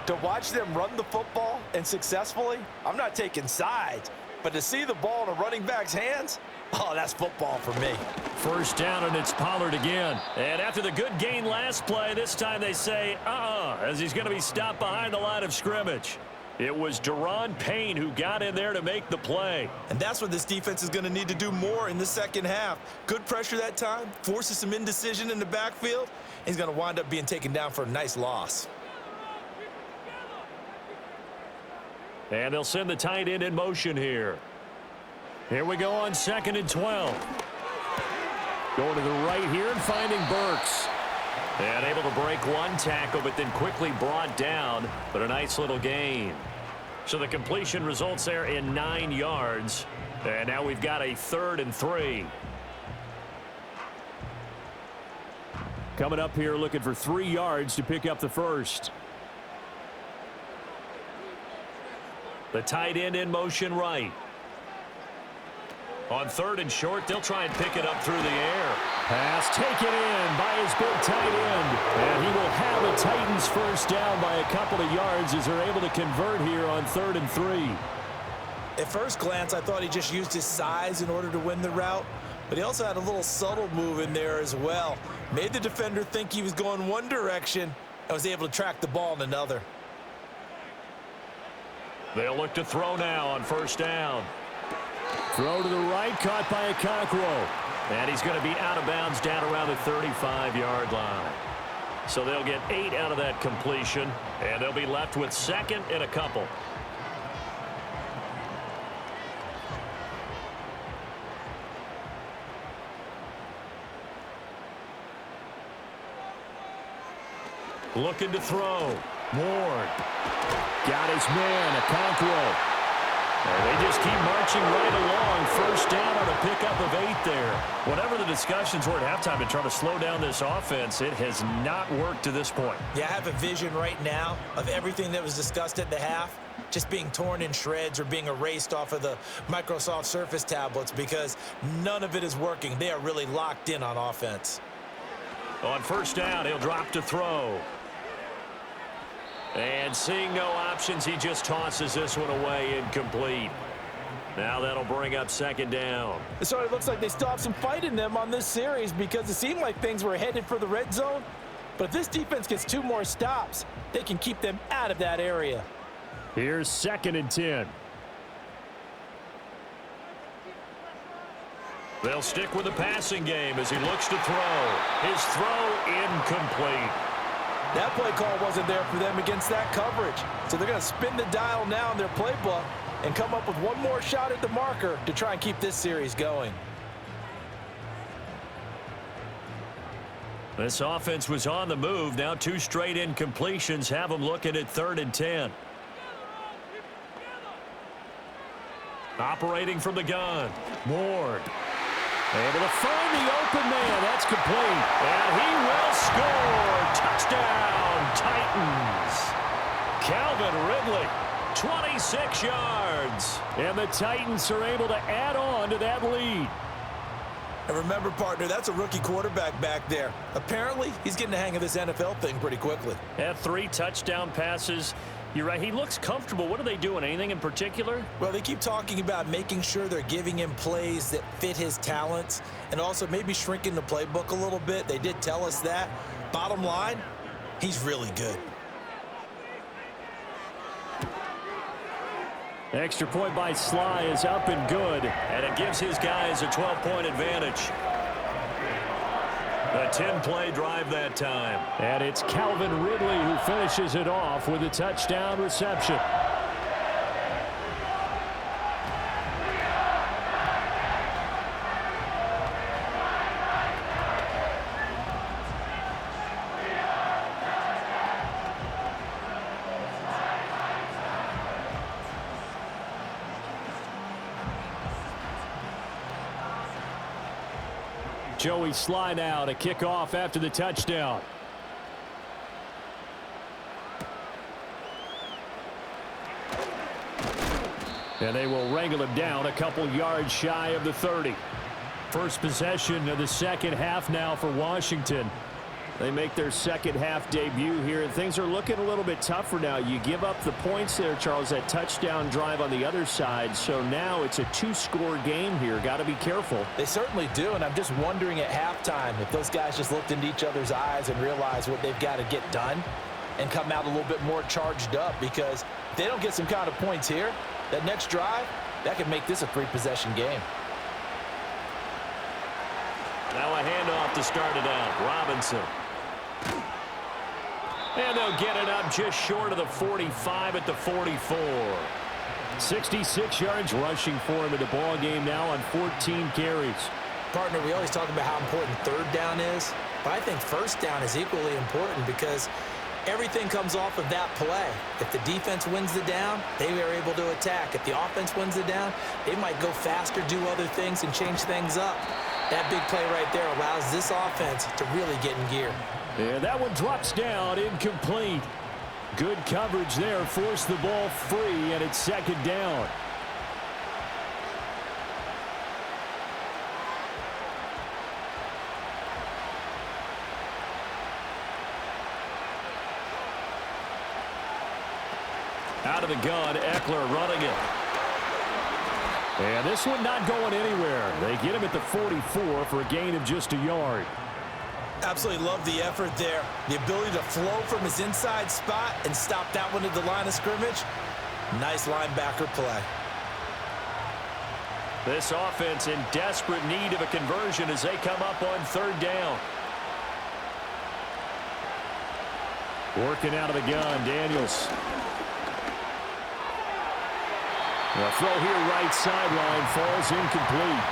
to watch them run the football and successfully, I'm not taking sides. But to see the ball in a running back's hands, oh, that's football for me. First down, and it's Pollard again. And after the good gain last play, this time they say, as he's going to be stopped behind the line of scrimmage. It was Daron Payne who got in there to make the play. And that's what this defense is going to need to do more in the second half. Good pressure that time, forces some indecision in the backfield. He's going to wind up being taken down for a nice loss. And they'll send the tight end in motion here. Here we go on 2nd and 12. Going to the right here and finding Burks. And able to break one tackle, but then quickly brought down. But a nice little gain. So the completion results there in 9 yards. And now we've got a 3rd and 3. Coming up here looking for 3 yards to pick up the first. The tight end in motion right. On 3rd and short, they'll try and pick it up through the air. Pass taken in by his big tight end. And he will have a Titans first down by a couple of yards as they're able to convert here on 3rd and 3. At first glance, I thought he just used his size in order to win the route, but he also had a little subtle move in there as well. Made the defender think he was going one direction, and was able to track the ball in another. They'll look to throw now on first down. Throw to the right, caught by Okonkwo. And he's going to be out of bounds down around the 35-yard line. So they'll get 8 out of that completion, and they'll be left with second and a couple. Looking to throw. Ward. Got his man, Okonkwo. And they just keep marching right along. First down on a pickup of 8 there. Whatever the discussions were at halftime to try to slow down this offense, it has not worked to this point. Yeah, I have a vision right now of everything that was discussed at the half just being torn in shreds or being erased off of the Microsoft Surface tablets because none of it is working. They are really locked in on offense. On first down, he'll drop to throw. And seeing no options, he just tosses this one away, incomplete. Now that'll bring up second down. So it looks like they still have some fight in them on this series because it seemed like things were headed for the red zone. But if this defense gets 2 more stops, they can keep them out of that area. Here's 2nd and 10. They'll stick with the passing game as he looks to throw. His throw incomplete. That play call wasn't there for them against that coverage. So they're going to spin the dial now in their playbook and come up with one more shot at the marker to try and keep this series going. This offense was on the move. Now 2 straight incompletions have them looking at 3rd and 10. Operating from the gun. Ward. Able to find the open man. That's complete. And he will score. Touchdown, Titans. Calvin Ridley, 26 yards. And the Titans are able to add on to that lead. And remember, partner, that's a rookie quarterback back there. Apparently, he's getting the hang of this NFL thing pretty quickly. Had 3 touchdown passes. You're right. He looks comfortable. What are they doing? Anything in particular? Well, they keep talking about making sure they're giving him plays that fit his talents and also maybe shrinking the playbook a little bit. They did tell us that. Bottom line, he's really good. Extra point by Sly is up and good. And it gives his guys a 12-point advantage. A 10-play drive that time. And it's Calvin Ridley who finishes it off with a touchdown reception. Joey Sly now to kick off after the touchdown. And they will wrangle him down a couple yards shy of the 30. First possession of the second half now for Washington. They make their second half debut here, and things are looking a little bit tougher now. You give up the points there, Charles, that touchdown drive on the other side. So now it's a 2-score game here. Got to be careful. They certainly do, and I'm just wondering at halftime if those guys just looked into each other's eyes and realized what they've got to get done and come out a little bit more charged up, because if they don't get some kind of points here, that next drive, that could make this a 3-possession game. Now a handoff to start it out. Robinson. And they'll get it up just short of the 45 at the 44. 66 yards rushing for him in the ball game now on 14 carries. Partner, we always talk about how important third down is, but I think first down is equally important because everything comes off of that play. If the defense wins the down, they are able to attack. If the offense wins the down, they might go faster, do other things, and change things up. That big play right there allows this offense to really get in gear. And that one drops down, incomplete. Good coverage there, forced the ball free, and it's second down. Out of the gun, Eckler running it. And this one not going anywhere. They get him at the 44 for a gain of just a yard. Absolutely love the effort there. The ability to flow from his inside spot and stop that one at the line of scrimmage. Nice linebacker play. This offense in desperate need of a conversion as they come up on third down. Working out of the gun, Daniels. The throw here, right sideline, falls incomplete.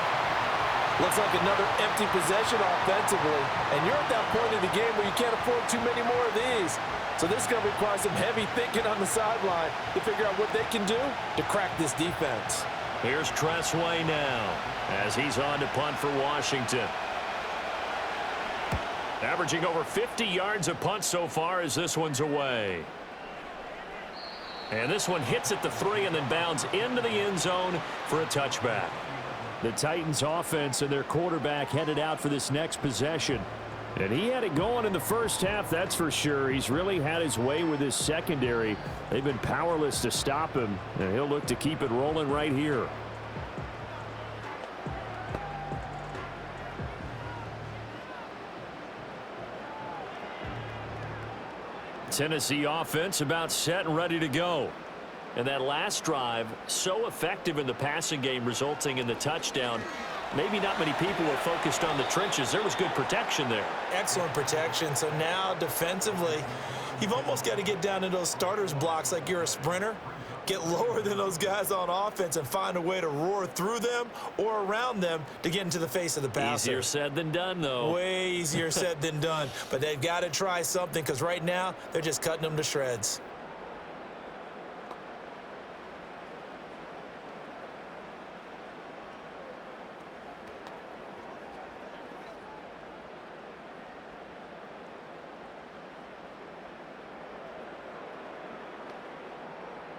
Looks like another empty possession offensively. And you're at that point in the game where you can't afford too many more of these. So this is going to require some heavy thinking on the sideline to figure out what they can do to crack this defense. Here's Tressway now as he's on to punt for Washington. Averaging over 50 yards a punt so far as this one's away. And this one hits at the 3 and then bounds into the end zone for a touchback. The Titans offense and their quarterback headed out for this next possession. And he had it going in the first half, that's for sure. He's really had his way with his secondary. They've been powerless to stop him, and he'll look to keep it rolling right here. Tennessee offense about set and ready to go. And that last drive, so effective in the passing game, resulting in the touchdown. Maybe not many people were focused on the trenches. There was good protection there. Excellent protection. So now defensively, you've almost got to get down to those starters blocks like you're a sprinter. Get lower than those guys on offense and find a way to roar through them or around them to get into the face of the passer. Easier said than done, though. Way easier said than done. But they've got to try something because right now they're just cutting them to shreds.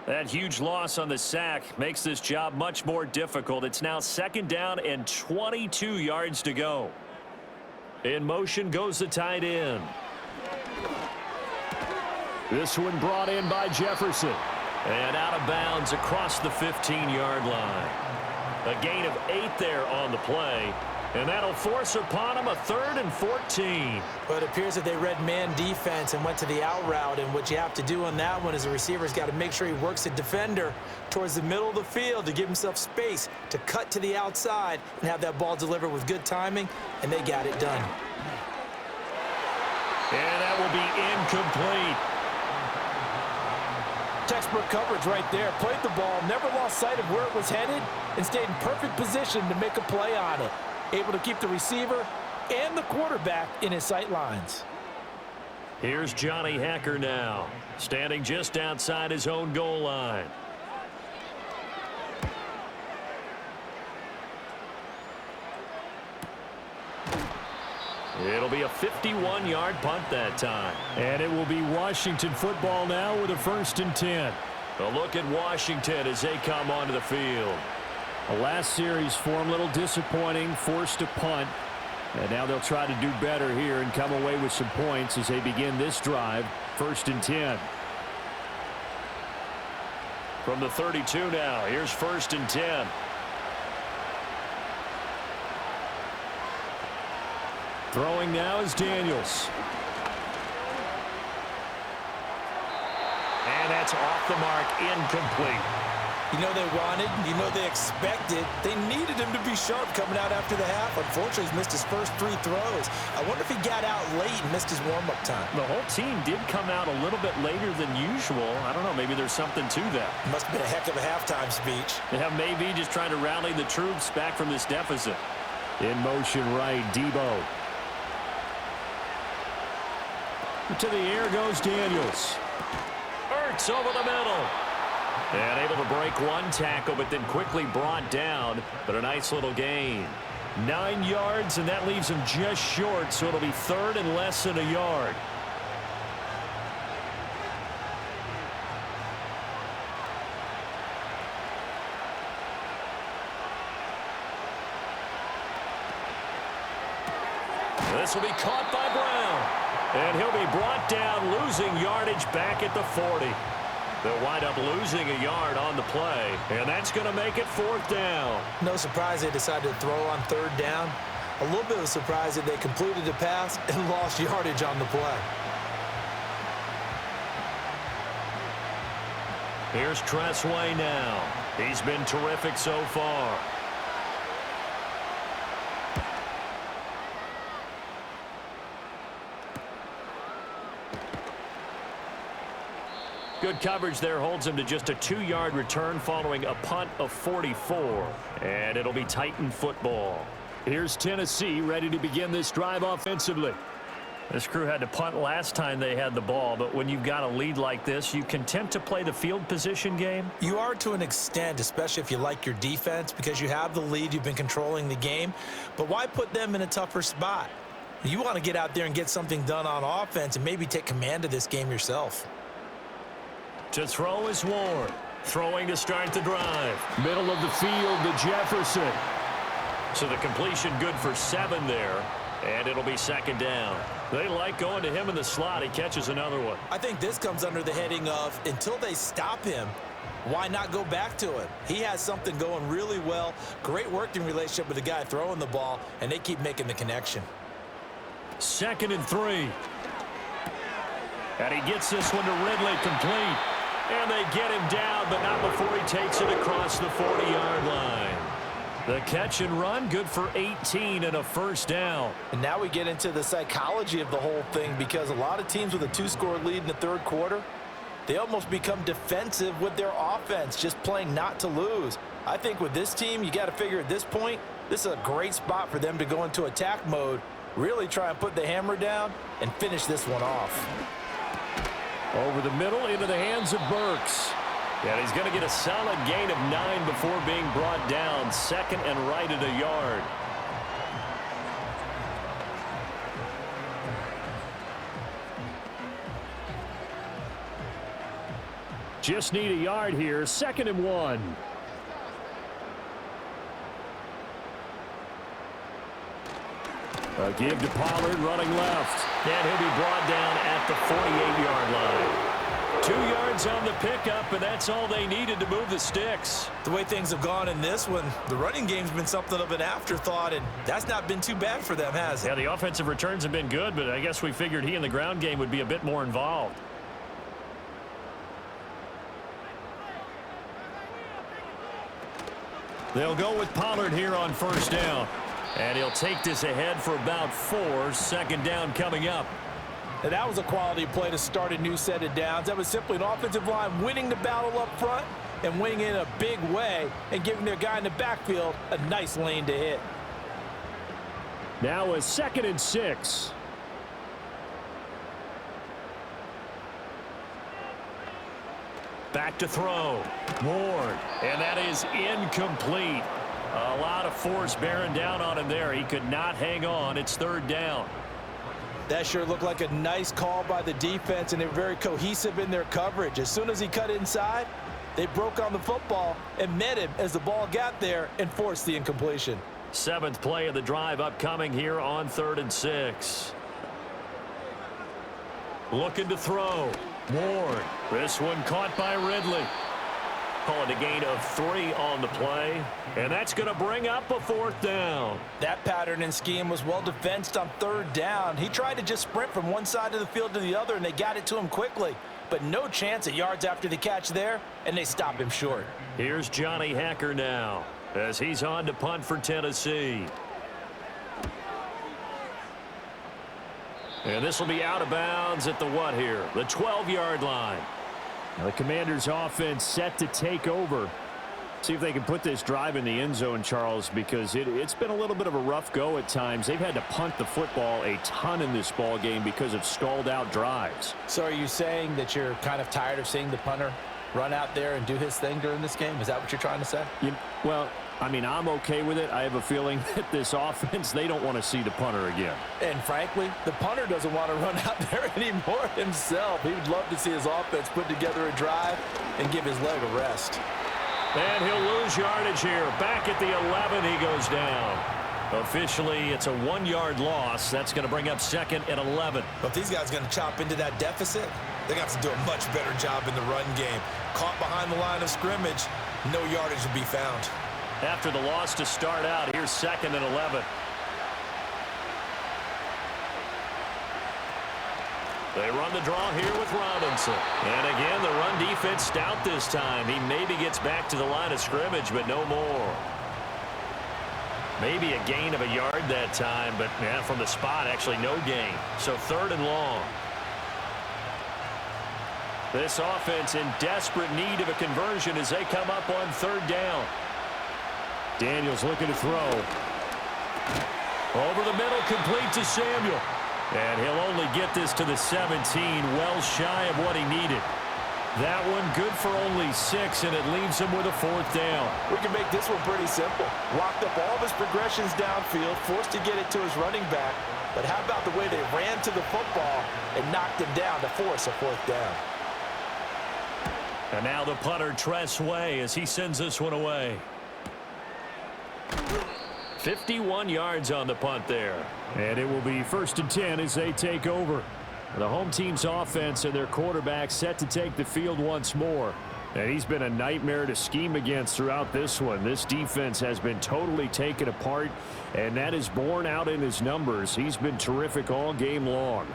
That huge loss on the sack makes this job much more difficult. It's now second down and 22 yards to go. In motion goes the tight end. This one brought in by Jefferson. And out of bounds across the 15-yard line. A gain of 8 there on the play. And that'll force upon him a 3rd and 14. But it appears that they read man defense and went to the out route. And what you have to do on that one is the receiver's got to make sure he works the defender towards the middle of the field to give himself space to cut to the outside and have that ball delivered with good timing. And they got it done. And that will be incomplete. Textbook coverage right there. Played the ball, never lost sight of where it was headed, and stayed in perfect position to make a play on it. Able to keep the receiver and the quarterback in his sight lines. Here's Johnny Hekker now, standing just outside his own goal line. It'll be a 51-yard punt that time. And it will be Washington football now with a 1st and 10. A look at Washington as they come onto the field. The last series for them, a little disappointing, forced to punt. And now they'll try to do better here and come away with some points as they begin this drive. 1st and 10. From the 32 now, here's 1st and 10. Throwing now is Daniels. And that's off the mark, incomplete. You know they wanted, you know they expected. They needed him to be sharp coming out after the half. Unfortunately, he's missed his first 3 throws. I wonder if he got out late and missed his warm-up time. The whole team did come out a little bit later than usual. I don't know, maybe there's something to that. Must have been a heck of a halftime speech. Yeah, maybe just trying to rally the troops back from this deficit. In motion right, Debo. To the air goes Daniels. Ertz over the middle. And able to break one tackle, but then quickly brought down. But a nice little gain. 9 yards, and that leaves him just short, so it'll be 3rd and less than a yard. This will be caught by Brown. And he'll be brought down, losing yardage back at the 40. They'll wind up losing a yard on the play, and that's going to make it 4th down. No surprise they decided to throw on 3rd down. A little bit of a surprise that they completed the pass and lost yardage on the play. Here's Tressway now. He's been terrific so far. Good coverage there holds him to just a 2-yard return following a punt of 44. And it'll be Titan football. Here's Tennessee ready to begin this drive offensively. This crew had to punt last time they had the ball, but when you've got a lead like this, you content to play the field position game? You are to an extent, especially if you like your defense, because you have the lead, you've been controlling the game. But why put them in a tougher spot? You want to get out there and get something done on offense and maybe take command of this game yourself. To throw is Ward. Throwing to start the drive. Middle of the field to Jefferson. So the completion good for 7 there. And it'll be second down. They like going to him in the slot. He catches another one. I think this comes under the heading of until they stop him, why not go back to it? He has something going really well. Great working relationship with the guy throwing the ball, and they keep making the connection. 2nd and 3. And he gets this one to Ridley complete. And they get him down, but not before he takes it across the 40-yard line. The catch and run, good for 18 and a first down. And now we get into the psychology of the whole thing, because a lot of teams with a 2-score lead in the third quarter, they almost become defensive with their offense, just playing not to lose. I think with this team, you got to figure at this point, this is a great spot for them to go into attack mode, really try and put the hammer down and finish this one off. Over the middle into the hands of Burks. And he's going to get a solid gain of 9 before being brought down. 2nd and right at a yard. Just need a yard here. 2nd and 1. A give to Pollard running left. And he'll be brought down at the 48-yard line. 2 yards on the pickup, and that's all they needed to move the sticks. The way things have gone in this one, the running game's been something of an afterthought, and that's not been too bad for them, has it? Yeah, the offensive returns have been good, but I guess we figured he in the ground game would be a bit more involved. They'll go with Pollard here on first down. And he'll take this ahead for about 4. 2nd down coming up. And that was a quality play to start a new set of downs. That was simply an offensive line winning the battle up front and winning in a big way and giving their guy in the backfield a nice lane to hit. Now a 2nd and 6. Back to throw. Ward. And that is incomplete. A lot of force bearing down on him there. He could not hang on. It's 3rd down. That sure looked like a nice call by the defense, and they were very cohesive in their coverage. As soon as he cut inside, they broke on the football and met him as the ball got there and forced the incompletion. 7th play of the drive upcoming here on 3rd and 6. Looking to throw. Ward. This one caught by Ridley. Call it a gain of 3 on the play. And that's going to bring up a 4th down. That pattern and scheme was well defensed on 3rd down. He tried to just sprint from one side of the field to the other, and they got it to him quickly. But no chance at yards after the catch there, and they stop him short. Here's Johnny Hacker now as he's on to punt for Tennessee. And this will be out of bounds at the what here? The 12-yard line. Now the Commanders' offense set to take over. See if they can put this drive in the end zone, Charles, because it's been a little bit of a rough go at times. They've had to punt the football a ton in this ball game because of stalled-out drives. So are you saying that you're kind of tired of seeing the punter run out there and do his thing during this game? Is that what you're trying to say? Well, I mean, I'm okay with it. I have a feeling that this offense, they don't want to see the punter again. And frankly, the punter doesn't want to run out there anymore himself. He would love to see his offense put together a drive and give his leg a rest. And he'll lose yardage here. Back at the 11, he goes down. Officially, it's a 1-yard loss. That's going to bring up 2nd and 11. But if these guys are going to chop into that deficit, they're going to have to do a much better job in the run game. Caught behind the line of scrimmage, no yardage to be found. After the loss to start out, here's 2nd and 11. They run the draw here with Robinson. And again, the run defense stout this time. He maybe gets back to the line of scrimmage, but no more. Maybe a gain of a yard that time, but yeah, from the spot, actually no gain. So 3rd and long. This offense in desperate need of a conversion as they come up on 3rd down. Daniels looking to throw. Over the middle, complete to Samuel. And he'll only get this to the 17, well shy of what he needed. That one good for only 6, and it leaves him with a 4th down. We can make this one pretty simple. Locked up all of his progressions downfield, forced to get it to his running back. But how about the way they ran to the football and knocked him down to force a 4th down? And now the punter, Tress Way, as he sends this one away. 51 yards on the punt there. And it will be 1st and 10 as they take over. The home team's offense and their quarterback set to take the field once more. And he's been a nightmare to scheme against throughout this one. This defense has been totally taken apart, and that is borne out in his numbers. He's been terrific all game long.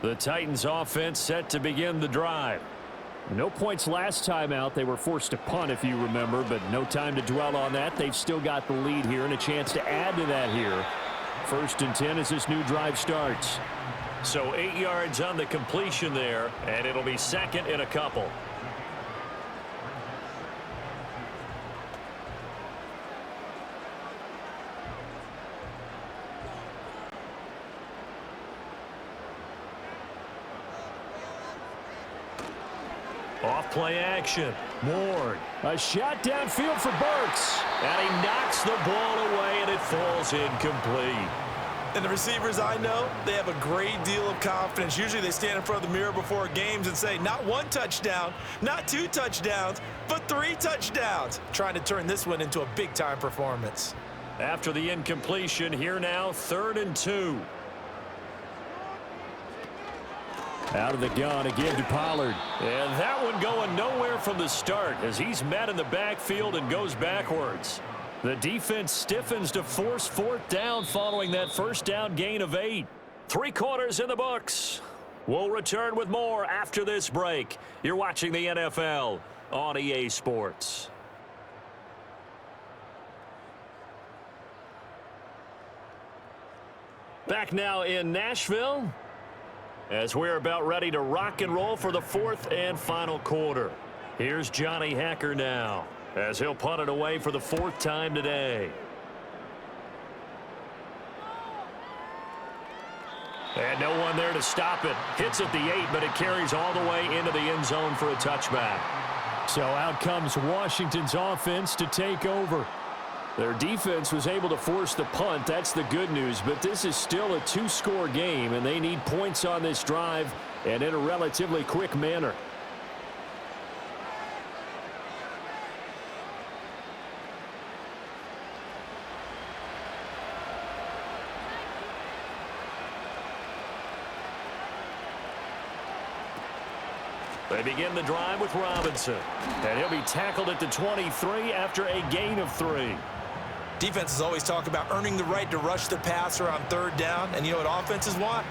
The Titans offense set to begin the drive. No points last time out. They were forced to punt, if you remember, but no time to dwell on that. They've still got the lead here and a chance to add to that here. 1st and 10 as this new drive starts. So 8 yards on the completion there, and it'll be 2nd and a couple. Off play action. Ward. A shot downfield for Burks. And he knocks the ball away, and it falls incomplete. And the receivers I know, they have a great deal of confidence. Usually they stand in front of the mirror before games and say, not 1 touchdown, not 2 touchdowns, but 3 touchdowns. Trying to turn this one into a big-time performance. After the incompletion, here now, 3rd and 2. Out of the gun again to Pollard. And that one going nowhere from the start as he's met in the backfield and goes backwards. The defense stiffens to force 4th down following that 1st down gain of 8. 3 quarters in the books. We'll return with more after this break. You're watching the NFL on EA Sports. Back now in Nashville as we're about ready to rock and roll for the 4th and final quarter. Here's Johnny Hacker now as he'll punt it away for the 4th time today. And no one there to stop it. Hits at the 8, but it carries all the way into the end zone for a touchback. So out comes Washington's offense to take over. Their defense was able to force the punt. That's the good news, but this is still a 2-score game, and they need points on this drive and in a relatively quick manner. They begin the drive with Robinson, and he'll be tackled at the 23 after a gain of 3. Defenses always talk about earning the right to rush the passer on 3rd down, and you know what offenses want?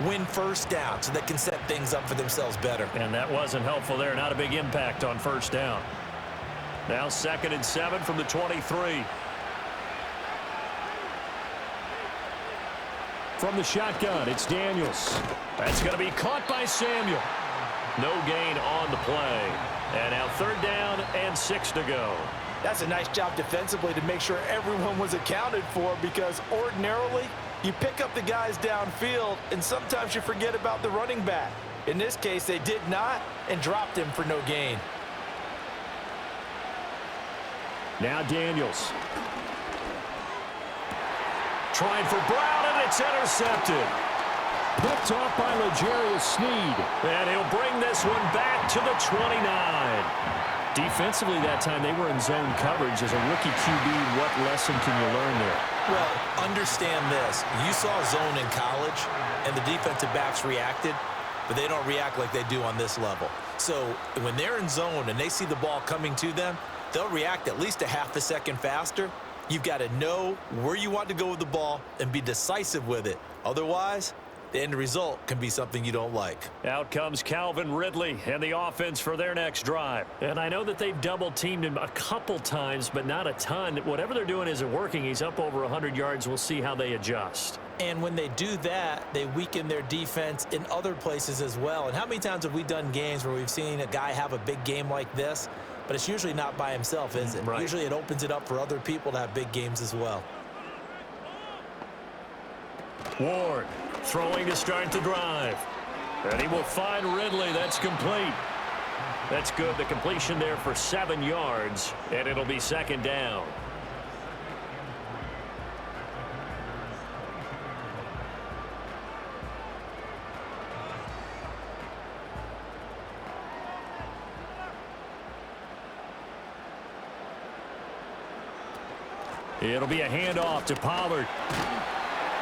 Win 1st down so they can set things up for themselves better. And that wasn't helpful there. Not a big impact on 1st down. Now 2nd and 7 from the 23. From the shotgun, it's Daniels. That's going to be caught by Samuel. No gain on the play. And now 3rd down and 6 to go. That's a nice job defensively to make sure everyone was accounted for, because ordinarily you pick up the guys downfield and sometimes you forget about the running back. In this case, they did not and dropped him for no gain. Now Daniels. Trying for Brown, and it's intercepted. Picked off by L'Jarius Sneed. And he'll bring this one back to the 29. Defensively that time, they were in zone coverage. As a rookie QB, what lesson can you learn there? Well, understand this. You saw zone in college, and the defensive backs reacted, but they don't react like they do on this level. So when they're in zone and they see the ball coming to them, they'll react at least a half a second faster. You've got to know where you want to go with the ball and be decisive with it. Otherwise, the end result can be something you don't like. Out comes Calvin Ridley and the offense for their next drive. And I know that they've double-teamed him a couple times, but not a ton. Whatever they're doing isn't working. He's up over 100 yards. We'll see how they adjust. And when they do that, they weaken their defense in other places as well. And how many times have we done games where we've seen a guy have a big game like this, but it's usually not by himself, is it? Right. Usually it opens it up for other people to have big games as well. Ward throwing to start the drive. And he will find Ridley. That's complete. That's good. The completion there for 7 yards, and it'll be second down. It'll be a handoff to Pollard.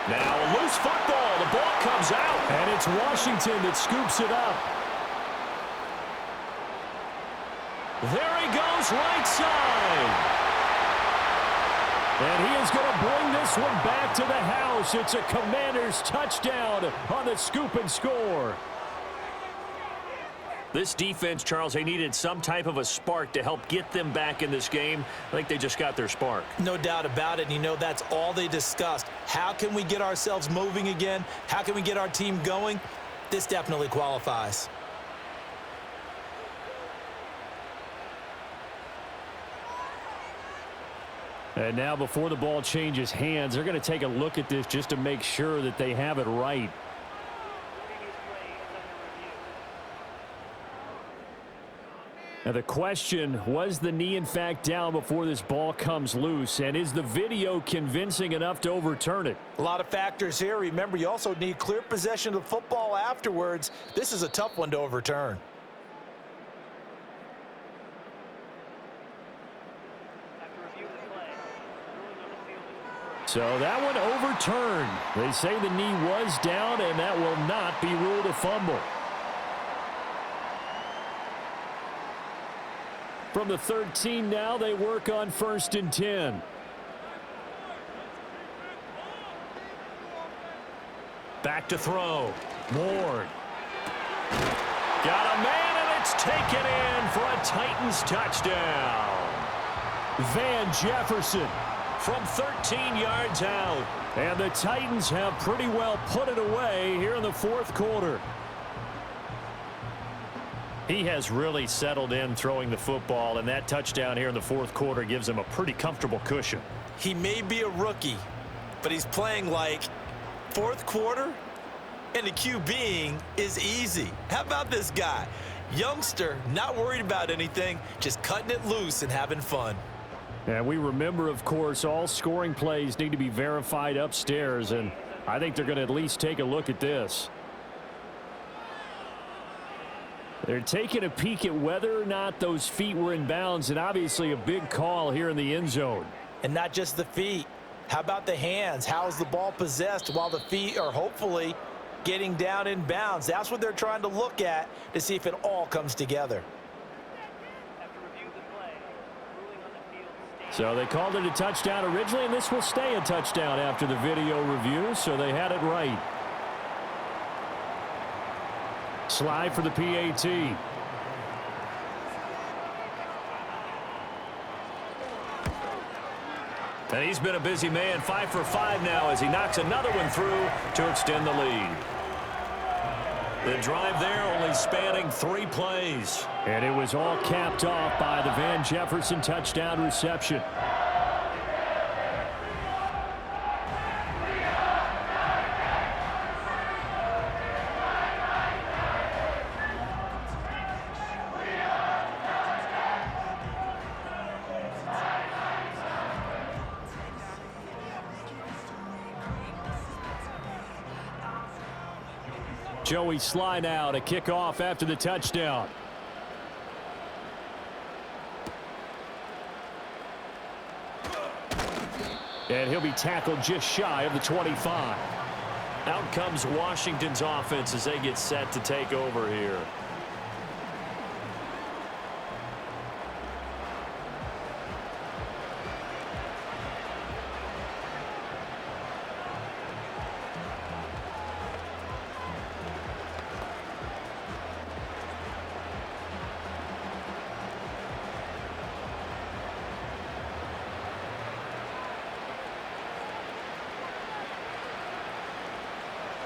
Now a loose football. The ball comes out. And it's Washington that scoops it up. There he goes, right side. And he is going to bring this one back to the house. It's a Commanders touchdown on the scoop and score. This defense, Charles, they needed some type of a spark to help get them back in this game. I think they just got their spark. No doubt about it. And you know, that's all they discussed. How can we get ourselves moving again? How can we get our team going? This definitely qualifies. And now before the ball changes hands, they're going to take a look at this just to make sure that they have it right. Now the question, was the knee in fact down before this ball comes loose? And is the video convincing enough to overturn it? A lot of factors here. Remember, you also need clear possession of the football afterwards. This is a tough one to overturn. So that one overturned. They say the knee was down, and that will not be ruled a fumble. From the 13 now, they work on 1st and 10. Back to throw. Ward. Got a man, and it's taken in for a Titans touchdown. Van Jefferson. From 13 yards out. And the Titans have pretty well put it away here in the 4th quarter. He has really settled in throwing the football, and that touchdown here in the 4th quarter gives him a pretty comfortable cushion. He may be a rookie, but he's playing like 4th quarter, and the QBing is easy. How about this guy? Youngster, not worried about anything, just cutting it loose and having fun. And we remember, of course, all scoring plays need to be verified upstairs, and I think they're going to at least take a look at this. They're taking a peek at whether or not those feet were in bounds, and obviously a big call here in the end zone. And not just the feet. How about the hands? How is the ball possessed while the feet are hopefully getting down in bounds? That's what they're trying to look at to see if it all comes together. So they called it a touchdown originally, and this will stay a touchdown after the video review, so they had it right. Slide for the PAT. And he's been a busy man, 5 for 5 now as he knocks another one through to extend the lead. The drive there only spanning 3 plays. And it was all capped off by the Van Jefferson touchdown reception. Joey Sly now to kick off after the touchdown. And he'll be tackled just shy of the 25. Out comes Washington's offense as they get set to take over here.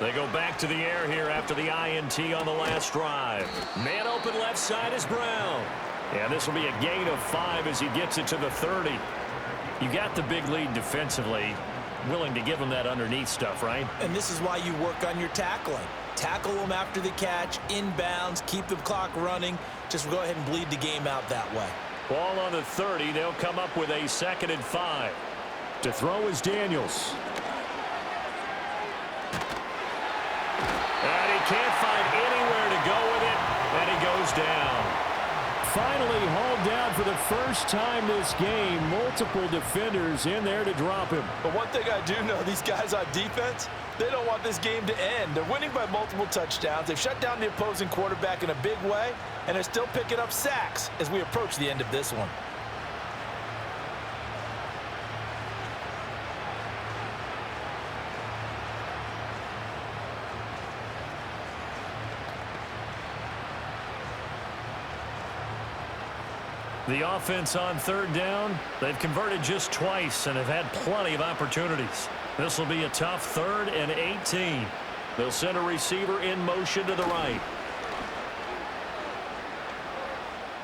They go back to the air here after the INT on the last drive. Man open left side is Brown. And this will be a gain of 5 as he gets it to the 30. You got the big lead defensively. Willing to give them that underneath stuff, right? And this is why you work on your tackling. Tackle them after the catch, inbounds, keep the clock running. Just go ahead and bleed the game out that way. Ball on the 30. They'll come up with a 2nd and 5. To throw is Daniels. And he can't find anywhere to go with it, and he goes down. Finally hauled down for the first time this game. Multiple defenders in there to drop him. But one thing I do know, these guys on defense, they don't want this game to end. They're winning by multiple touchdowns. They've shut down the opposing quarterback in a big way, and they're still picking up sacks as we approach the end of this one. The offense on 3rd down, they've converted just twice and have had plenty of opportunities. This will be a tough 3rd and 18. They'll send a receiver in motion to the right.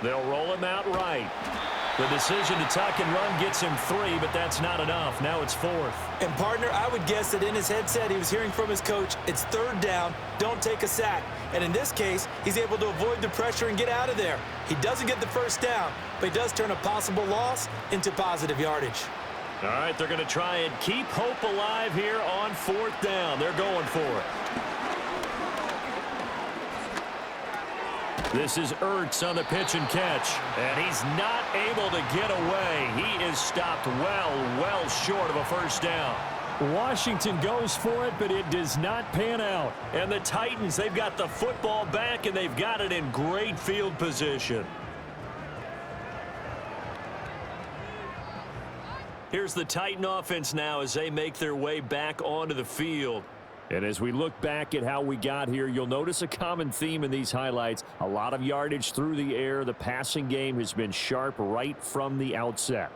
They'll roll him out right. The decision to tuck and run gets him 3, but that's not enough. Now it's 4th. And, partner, I would guess that in his headset he was hearing from his coach, it's 3rd down, don't take a sack. And in this case, he's able to avoid the pressure and get out of there. He doesn't get the first down, but he does turn a possible loss into positive yardage. All right, they're going to try and keep hope alive here on 4th down. They're going for it. This is Ertz on the pitch and catch, and he's not able to get away. He is stopped well short of a first down. Washington goes for it, but it does not pan out. And the Titans, they've got the football back, and they've got it in great field position. Here's the Titan offense now as they make their way back onto the field. And as we look back at how we got here, you'll notice a common theme in these highlights. A lot of yardage through the air. The passing game has been sharp right from the outset.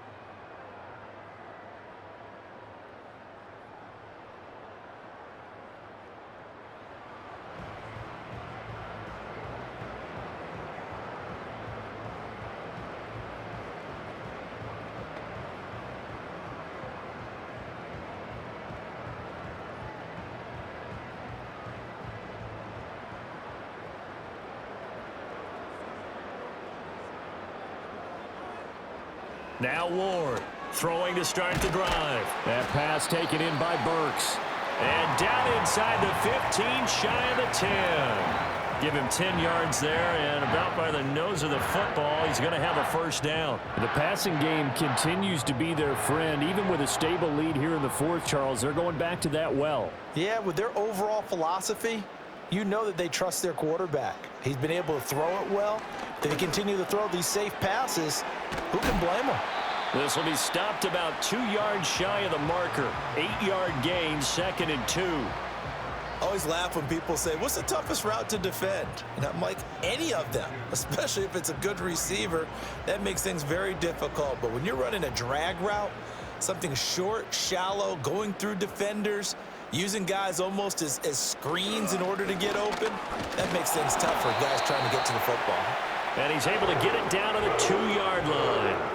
Now Ward throwing to start the drive. That pass taken in by Burks. And down inside the 15, shy of the 10. Give him 10 yards there, and about by the nose of the football, he's going to have a first down. The passing game continues to be their friend. Even with a stable lead here in the 4th, Charles, they're going back to that well. Yeah, with their overall philosophy, you know that they trust their quarterback. He's been able to throw it well. If they continue to throw these safe passes, who can blame them? This will be stopped about 2 yards shy of the marker. 8-yard gain, 2nd and 2. I always laugh when people say, what's the toughest route to defend? And I'm like, any of them, especially if it's a good receiver. That makes things very difficult. But when you're running a drag route, something short, shallow, going through defenders, using guys almost as screens in order to get open, that makes things tough for guys trying to get to the football. And he's able to get it down to the 2-yard line.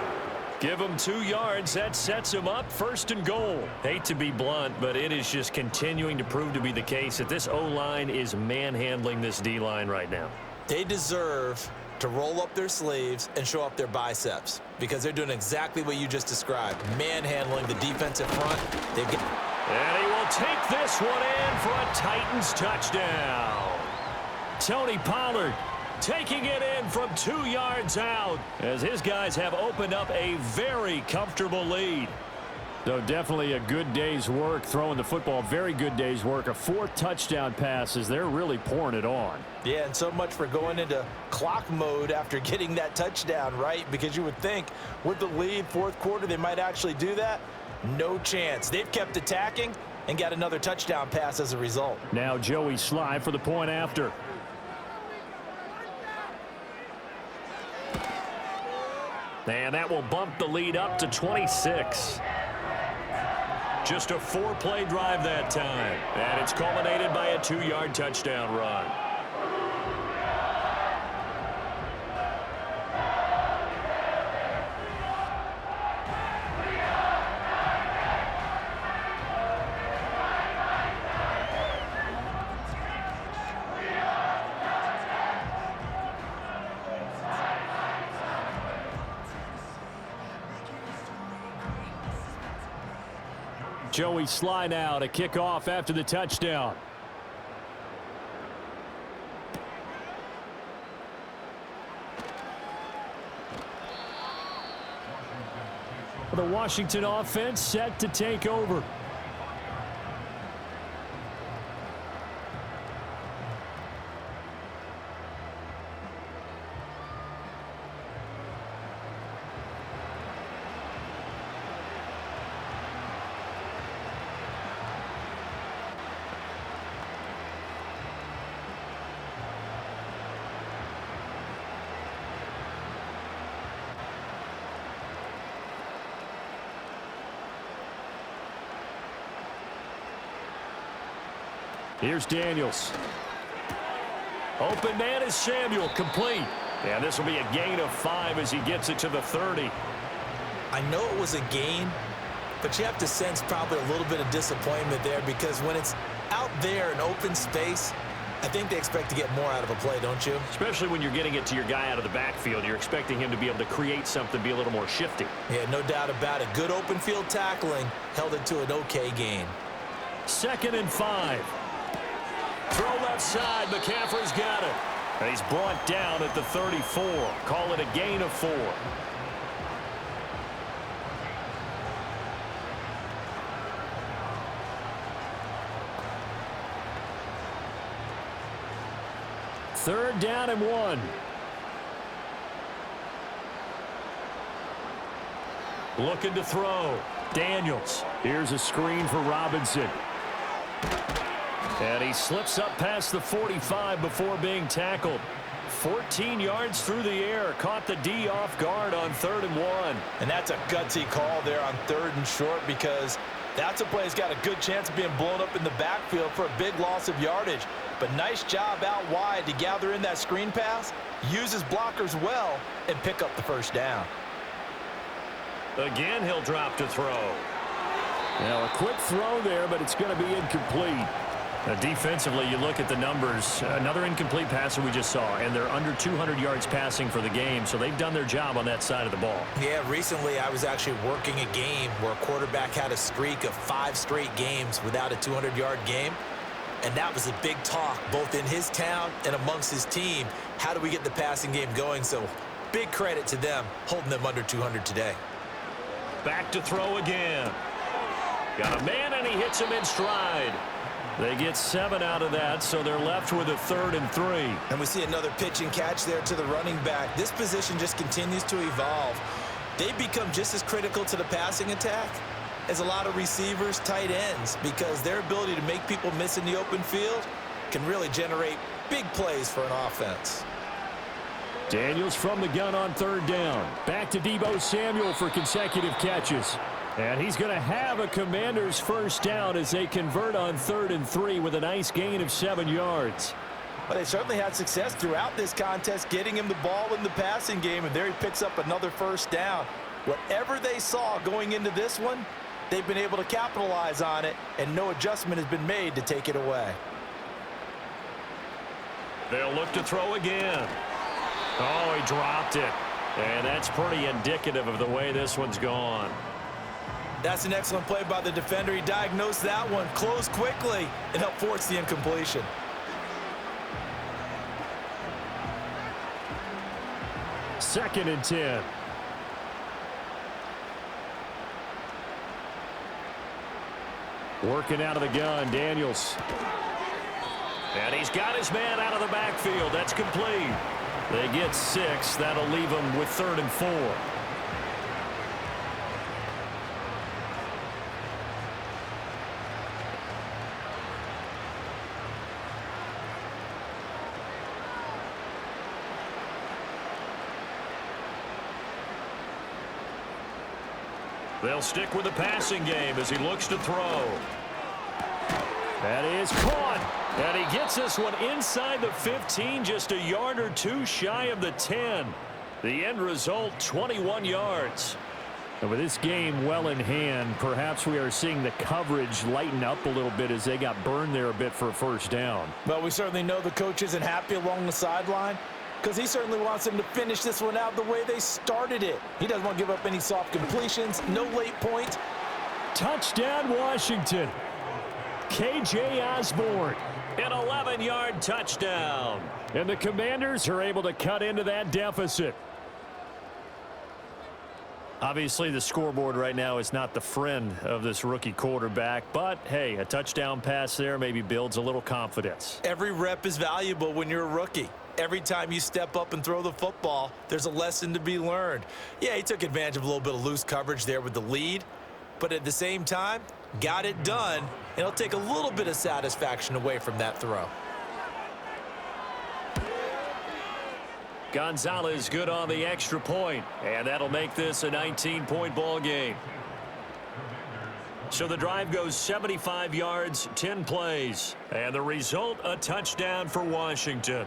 Give him 2 yards. That sets him up 1st and goal. Hate to be blunt, but it is just continuing to prove to be the case that this O-line is manhandling this D-line right now. They deserve to roll up their sleeves and show up their biceps because they're doing exactly what you just described, manhandling the defensive front. And he will take this one in for a Titans touchdown. Tony Pollard taking it in from 2 yards out as his guys have opened up a very comfortable lead. So definitely a good day's work throwing the football. Very good day's work. A 4th touchdown pass as they're really pouring it on. Yeah, and so much for going into clock mode after getting that touchdown, right? Because you would think with the lead, 4th quarter, they might actually do that. No chance. They've kept attacking and got another touchdown pass as a result. Now Joey Sly for the point after. And that will bump the lead up to 26. Just a 4-play drive that time. And it's culminated by a 2-yard touchdown run. Joey Sly now to kick off after the touchdown. The Washington offense set to take over. Here's Daniels. Open man is Samuel, complete. And this will be a gain of 5 as he gets it to the 30. I know it was a gain, but you have to sense probably a little bit of disappointment there because when it's out there in open space, I think they expect to get more out of a play, don't you? Especially when you're getting it to your guy out of the backfield. You're expecting him to be able to create something, be a little more shifty. Yeah, no doubt about it. Good open field tackling held it to an okay gain. 2nd and 5. Throw left side. McCaffrey's got it. And he's brought down at the 34. Call it a gain of 4. Third down and 1. Looking to throw. Daniels. Here's a screen for Robinson. And he slips up past the 45 before being tackled. 14 yards through the air. Caught the D off guard on 3rd and 1. And that's a gutsy call there on 3rd and short because that's a play that's got a good chance of being blown up in the backfield for a big loss of yardage. But nice job out wide to gather in that screen pass, use his blockers well, and pick up the 1st down. Again, he'll drop to throw. Now a quick throw there, but it's going to be incomplete. Defensively, you look at the numbers. Another incomplete passer we just saw, and they're under 200 yards passing for the game, so they've done their job on that side of the ball. Yeah, recently I was actually working a game where a quarterback had a streak of 5 straight games without a 200-yard game, and that was a big talk both in his town and amongst his team. How do we get the passing game going? So big credit to them holding them under 200 today. Back to throw again. Got a man, and he hits him in stride. They get 7 out of that, so they're left with a 3rd and 3. And we see another pitch and catch there to the running back. This position just continues to evolve. They become just as critical to the passing attack as a lot of receivers, tight ends, because their ability to make people miss in the open field can really generate big plays for an offense. Daniels from the gun on 3rd down. Back to Deebo Samuel for consecutive catches. And he's going to have a Commanders 1st down as they convert on 3rd and 3 with a nice gain of 7 yards. Well, they certainly had success throughout this contest getting him the ball in the passing game, and there he picks up another 1st down. Whatever they saw going into this one, they've been able to capitalize on it, and no adjustment has been made to take it away. They'll look to throw again. Oh, he dropped it. And that's pretty indicative of the way this one's gone. That's an excellent play by the defender. He diagnosed that one, closed quickly, and helped force the incompletion. Second and 10. Working out of the gun, Daniels. And he's got his man out of the backfield. That's complete. They get 6. That'll leave them with 3rd and 4. They'll stick with the passing game as he looks to throw. That is caught. And he gets this one inside the 15, just a yard or two shy of the 10. The end result, 21 yards. And with this game well in hand, perhaps we are seeing the coverage lighten up a little bit as they got burned there a bit for a first down. Well, we certainly know the coach isn't happy along the sideline because he certainly wants them to finish this one out the way they started it. He doesn't want to give up any soft completions, no late points. Touchdown, Washington. K.J. Osborne. An 11-yard touchdown. And the Commanders are able to cut into that deficit. Obviously, the scoreboard right now is not the friend of this rookie quarterback, but hey, a touchdown pass there maybe builds a little confidence. Every rep is valuable when you're a rookie. Every time you step up and throw the football, there's a lesson to be learned. Yeah, he took advantage of a little bit of loose coverage there with the lead, but at the same time, got it done, and it'll take a little bit of satisfaction away from that throw. Gonzalez good on the extra point, and that'll make this a 19-point ball game. So the drive goes 75 yards, 10 plays, and the result, a touchdown for Washington.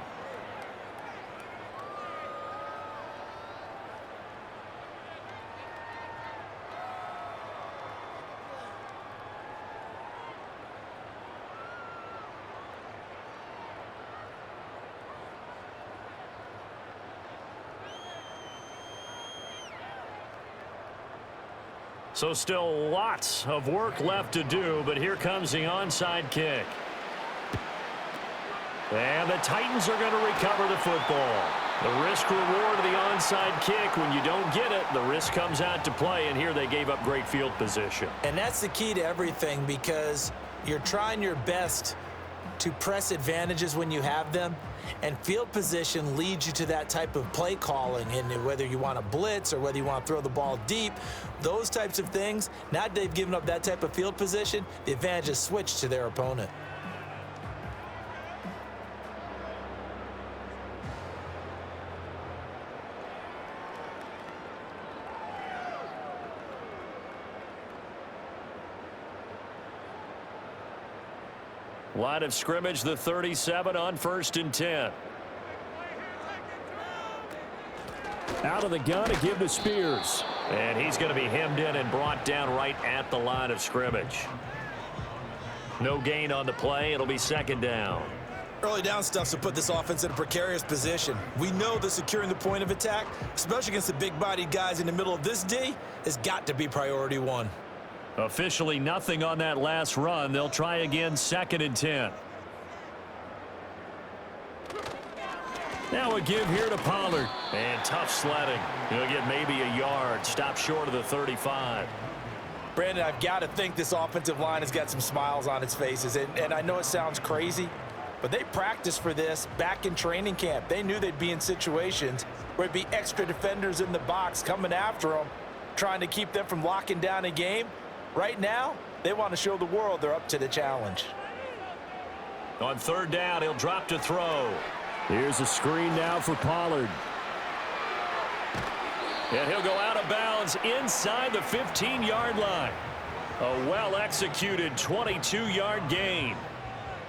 So still lots of work left to do, but here comes the onside kick. And the Titans are going to recover the football. The risk reward of the onside kick, when you don't get it, the risk comes out to play, and here they gave up great field position. And that's the key to everything, because you're trying your best to press advantages when you have them, and field position leads you to that type of play calling, and whether you want to blitz or whether you want to throw the ball deep, those types of things. Now that they've given up that type of field position, the advantage is switched to their opponent. Line of scrimmage, the 37 on 1st and 10. Out of the gun to give to Spears. And he's going to be hemmed in and brought down right at the line of scrimmage. No gain on the play. It'll be 2nd down. Early down stuff to put this offense in a precarious position. We know that securing the point of attack, especially against the big-bodied guys in the middle of this D, has got to be priority one. Officially nothing on that last run. They'll try again, 2nd and 10. Now a give here to Pollard. And tough sledding. He'll get maybe a yard. Stop short of the 35. Brandon, I've got to think this offensive line has got some smiles on its faces. And I know it sounds crazy, but they practiced for this back in training camp. They knew they'd be in situations where it'd be extra defenders in the box coming after them, trying to keep them from locking down a game. Right now, they want to show the world they're up to the challenge. On 3rd down, he'll drop to throw. Here's a screen now for Pollard. And he'll go out of bounds inside the 15-yard line. A well-executed 22-yard gain.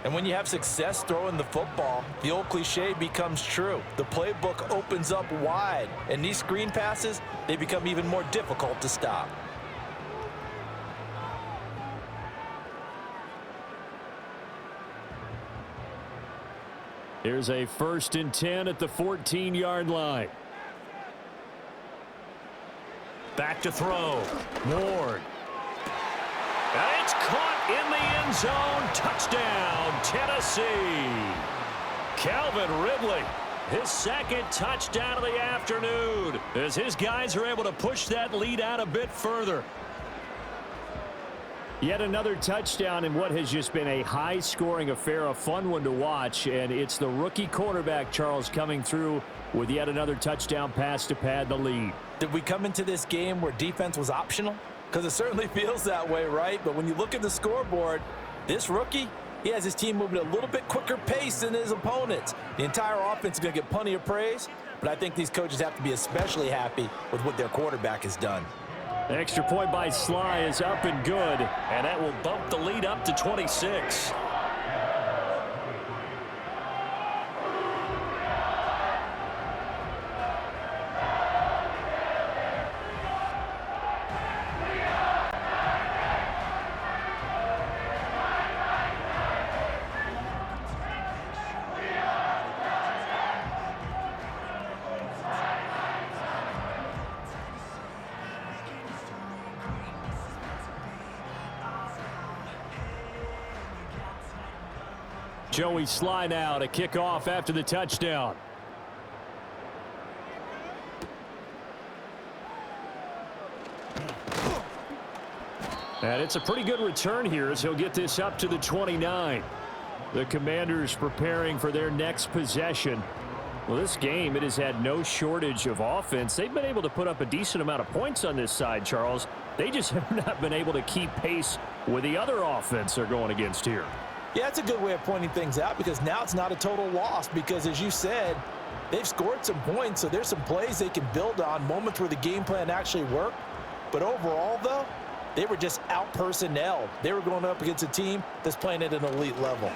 And when you have success throwing the football, the old cliche becomes true. The playbook opens up wide, and these screen passes, they become even more difficult to stop. Here's a 1st and 10 at the 14-yard line. Back to throw. Ward. And it's caught in the end zone. Touchdown, Tennessee. Calvin Ridley, his 2nd touchdown of the afternoon, as his guys are able to push that lead out a bit further. Yet another touchdown in what has just been a high-scoring affair, a fun one to watch, and it's the rookie quarterback, Charles, coming through with yet another touchdown pass to pad the lead. Did we come into this game where defense was optional? Because it certainly feels that way, right? But when you look at the scoreboard, this rookie, he has his team moving at a little bit quicker pace than his opponents. The entire offense is going to get plenty of praise, but I think these coaches have to be especially happy with what their quarterback has done. Extra point by Sly is up and good, and that will bump the lead up to 26. Joey Sly now to kick off after the touchdown. And it's a pretty good return here as he'll get this up to the 29. The Commanders preparing for their next possession. Well, this game, it has had no shortage of offense. They've been able to put up a decent amount of points on this side, Charles. They just have not been able to keep pace with the other offense they're going against here. Yeah, it's a good way of pointing things out because now it's not a total loss because, as you said, they've scored some points, so there's some plays they can build on, moments where the game plan actually worked. But overall, though, they were just out-personnelled. They were going up against a team that's playing at an elite level.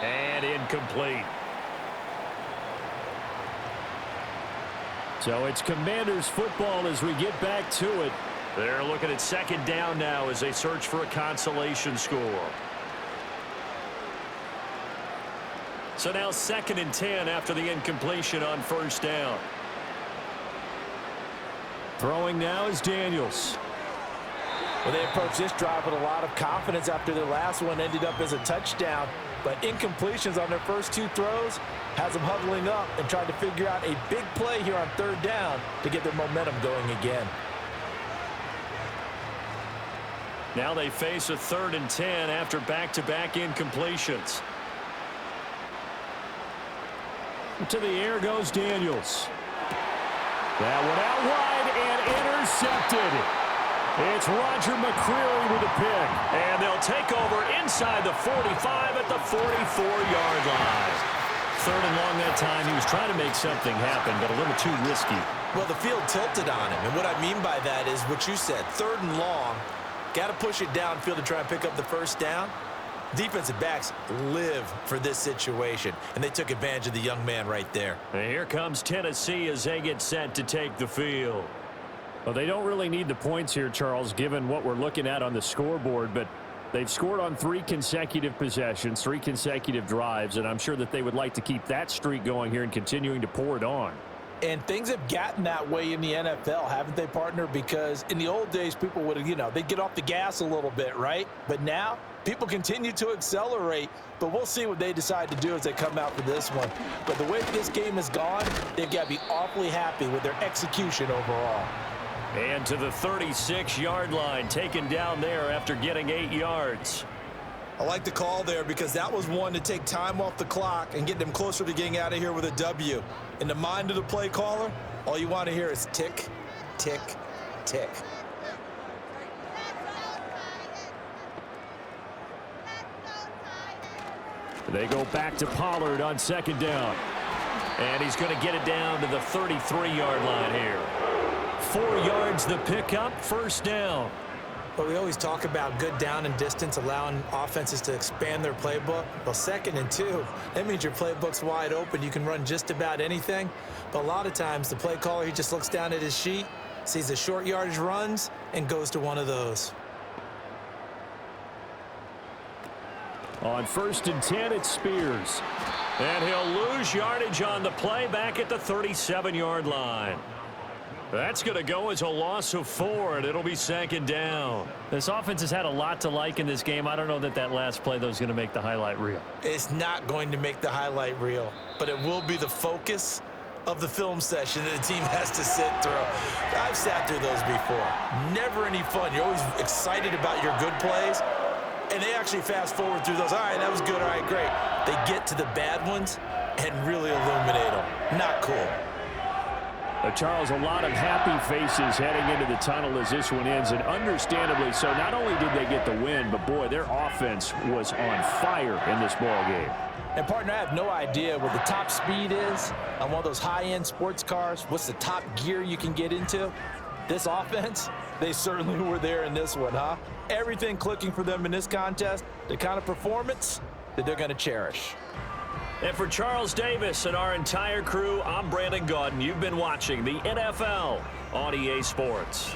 And incomplete. So it's Commanders football as we get back to it. They're looking at second down now as they search for a consolation score. So now 2nd and 10 after the incompletion on first down. Throwing now is Daniels. Well, they approach this drive with a lot of confidence after their last one ended up as a touchdown. But incompletions on their first 2 throws has them huddling up and trying to figure out a big play here on 3rd down to get their momentum going again. Now they face a 3rd and 10 after back-to-back incompletions. To the air goes Daniels. That one out wide and intercepted. It's Roger McCreary with a pick. And they'll take over inside the 45 at the 44-yard line. 3rd and long that time. He was trying to make something happen, but a little too risky. Well, the field tilted on him, and what I mean by that is what you said, 3rd and long. Got to push it downfield to try and pick up the first down. Defensive backs live for this situation, and they took advantage of the young man right there. And here comes Tennessee as they get set to take the field. Well, they don't really need the points here, Charles, given what we're looking at on the scoreboard, but they've scored on 3 consecutive possessions, 3 consecutive drives, and I'm sure that they would like to keep that streak going here and continuing to pour it on. And things have gotten that way in the NFL, haven't they, partner? Because in the old days, people would, they'd get off the gas a little bit, right? But now, people continue to accelerate. But we'll see what they decide to do as they come out for this one. But the way this game has gone, they've got to be awfully happy with their execution overall. And to the 36-yard line, taken down there after getting 8 yards. I like the call there because that was one to take time off the clock and get them closer to getting out of here with a W. In the mind of the play caller, all you want to hear is tick, tick, tick. They go back to Pollard on 2nd down. And he's going to get it down to the 33-yard line here. 4 yards the pickup, 1st down. But we always talk about good down and distance, allowing offenses to expand their playbook. Well, 2nd and 2, that means your playbook's wide open. You can run just about anything. But a lot of times, the play caller, he just looks down at his sheet, sees the short yardage runs, and goes to one of those. On 1st and 10, it's Spears. And he'll lose yardage on the play back at the 37-yard line. That's going to go as a loss of 4, and it'll be 2nd down. This offense has had a lot to like in this game. I don't know that last play, though, is going to make the highlight reel. It's not going to make the highlight reel, but it will be the focus of the film session that the team has to sit through. I've sat through those before. Never any fun. You're always excited about your good plays, and they actually fast forward through those. All right, that was good. All right, great. They get to the bad ones and really illuminate them. Not cool. Charles, a lot of happy faces heading into the tunnel as this one ends, and understandably so. Not only did they get the win, but boy, their offense was on fire in this ball game. And partner, I have no idea what the top speed is on one of those high-end sports cars. What's the top gear you can get into? This offense, they certainly were there in this one, huh? Everything clicking for them in this contest, the kind of performance that they're going to cherish. And for Charles Davis and our entire crew, I'm Brandon Gaudin. You've been watching the NFL on EA Sports.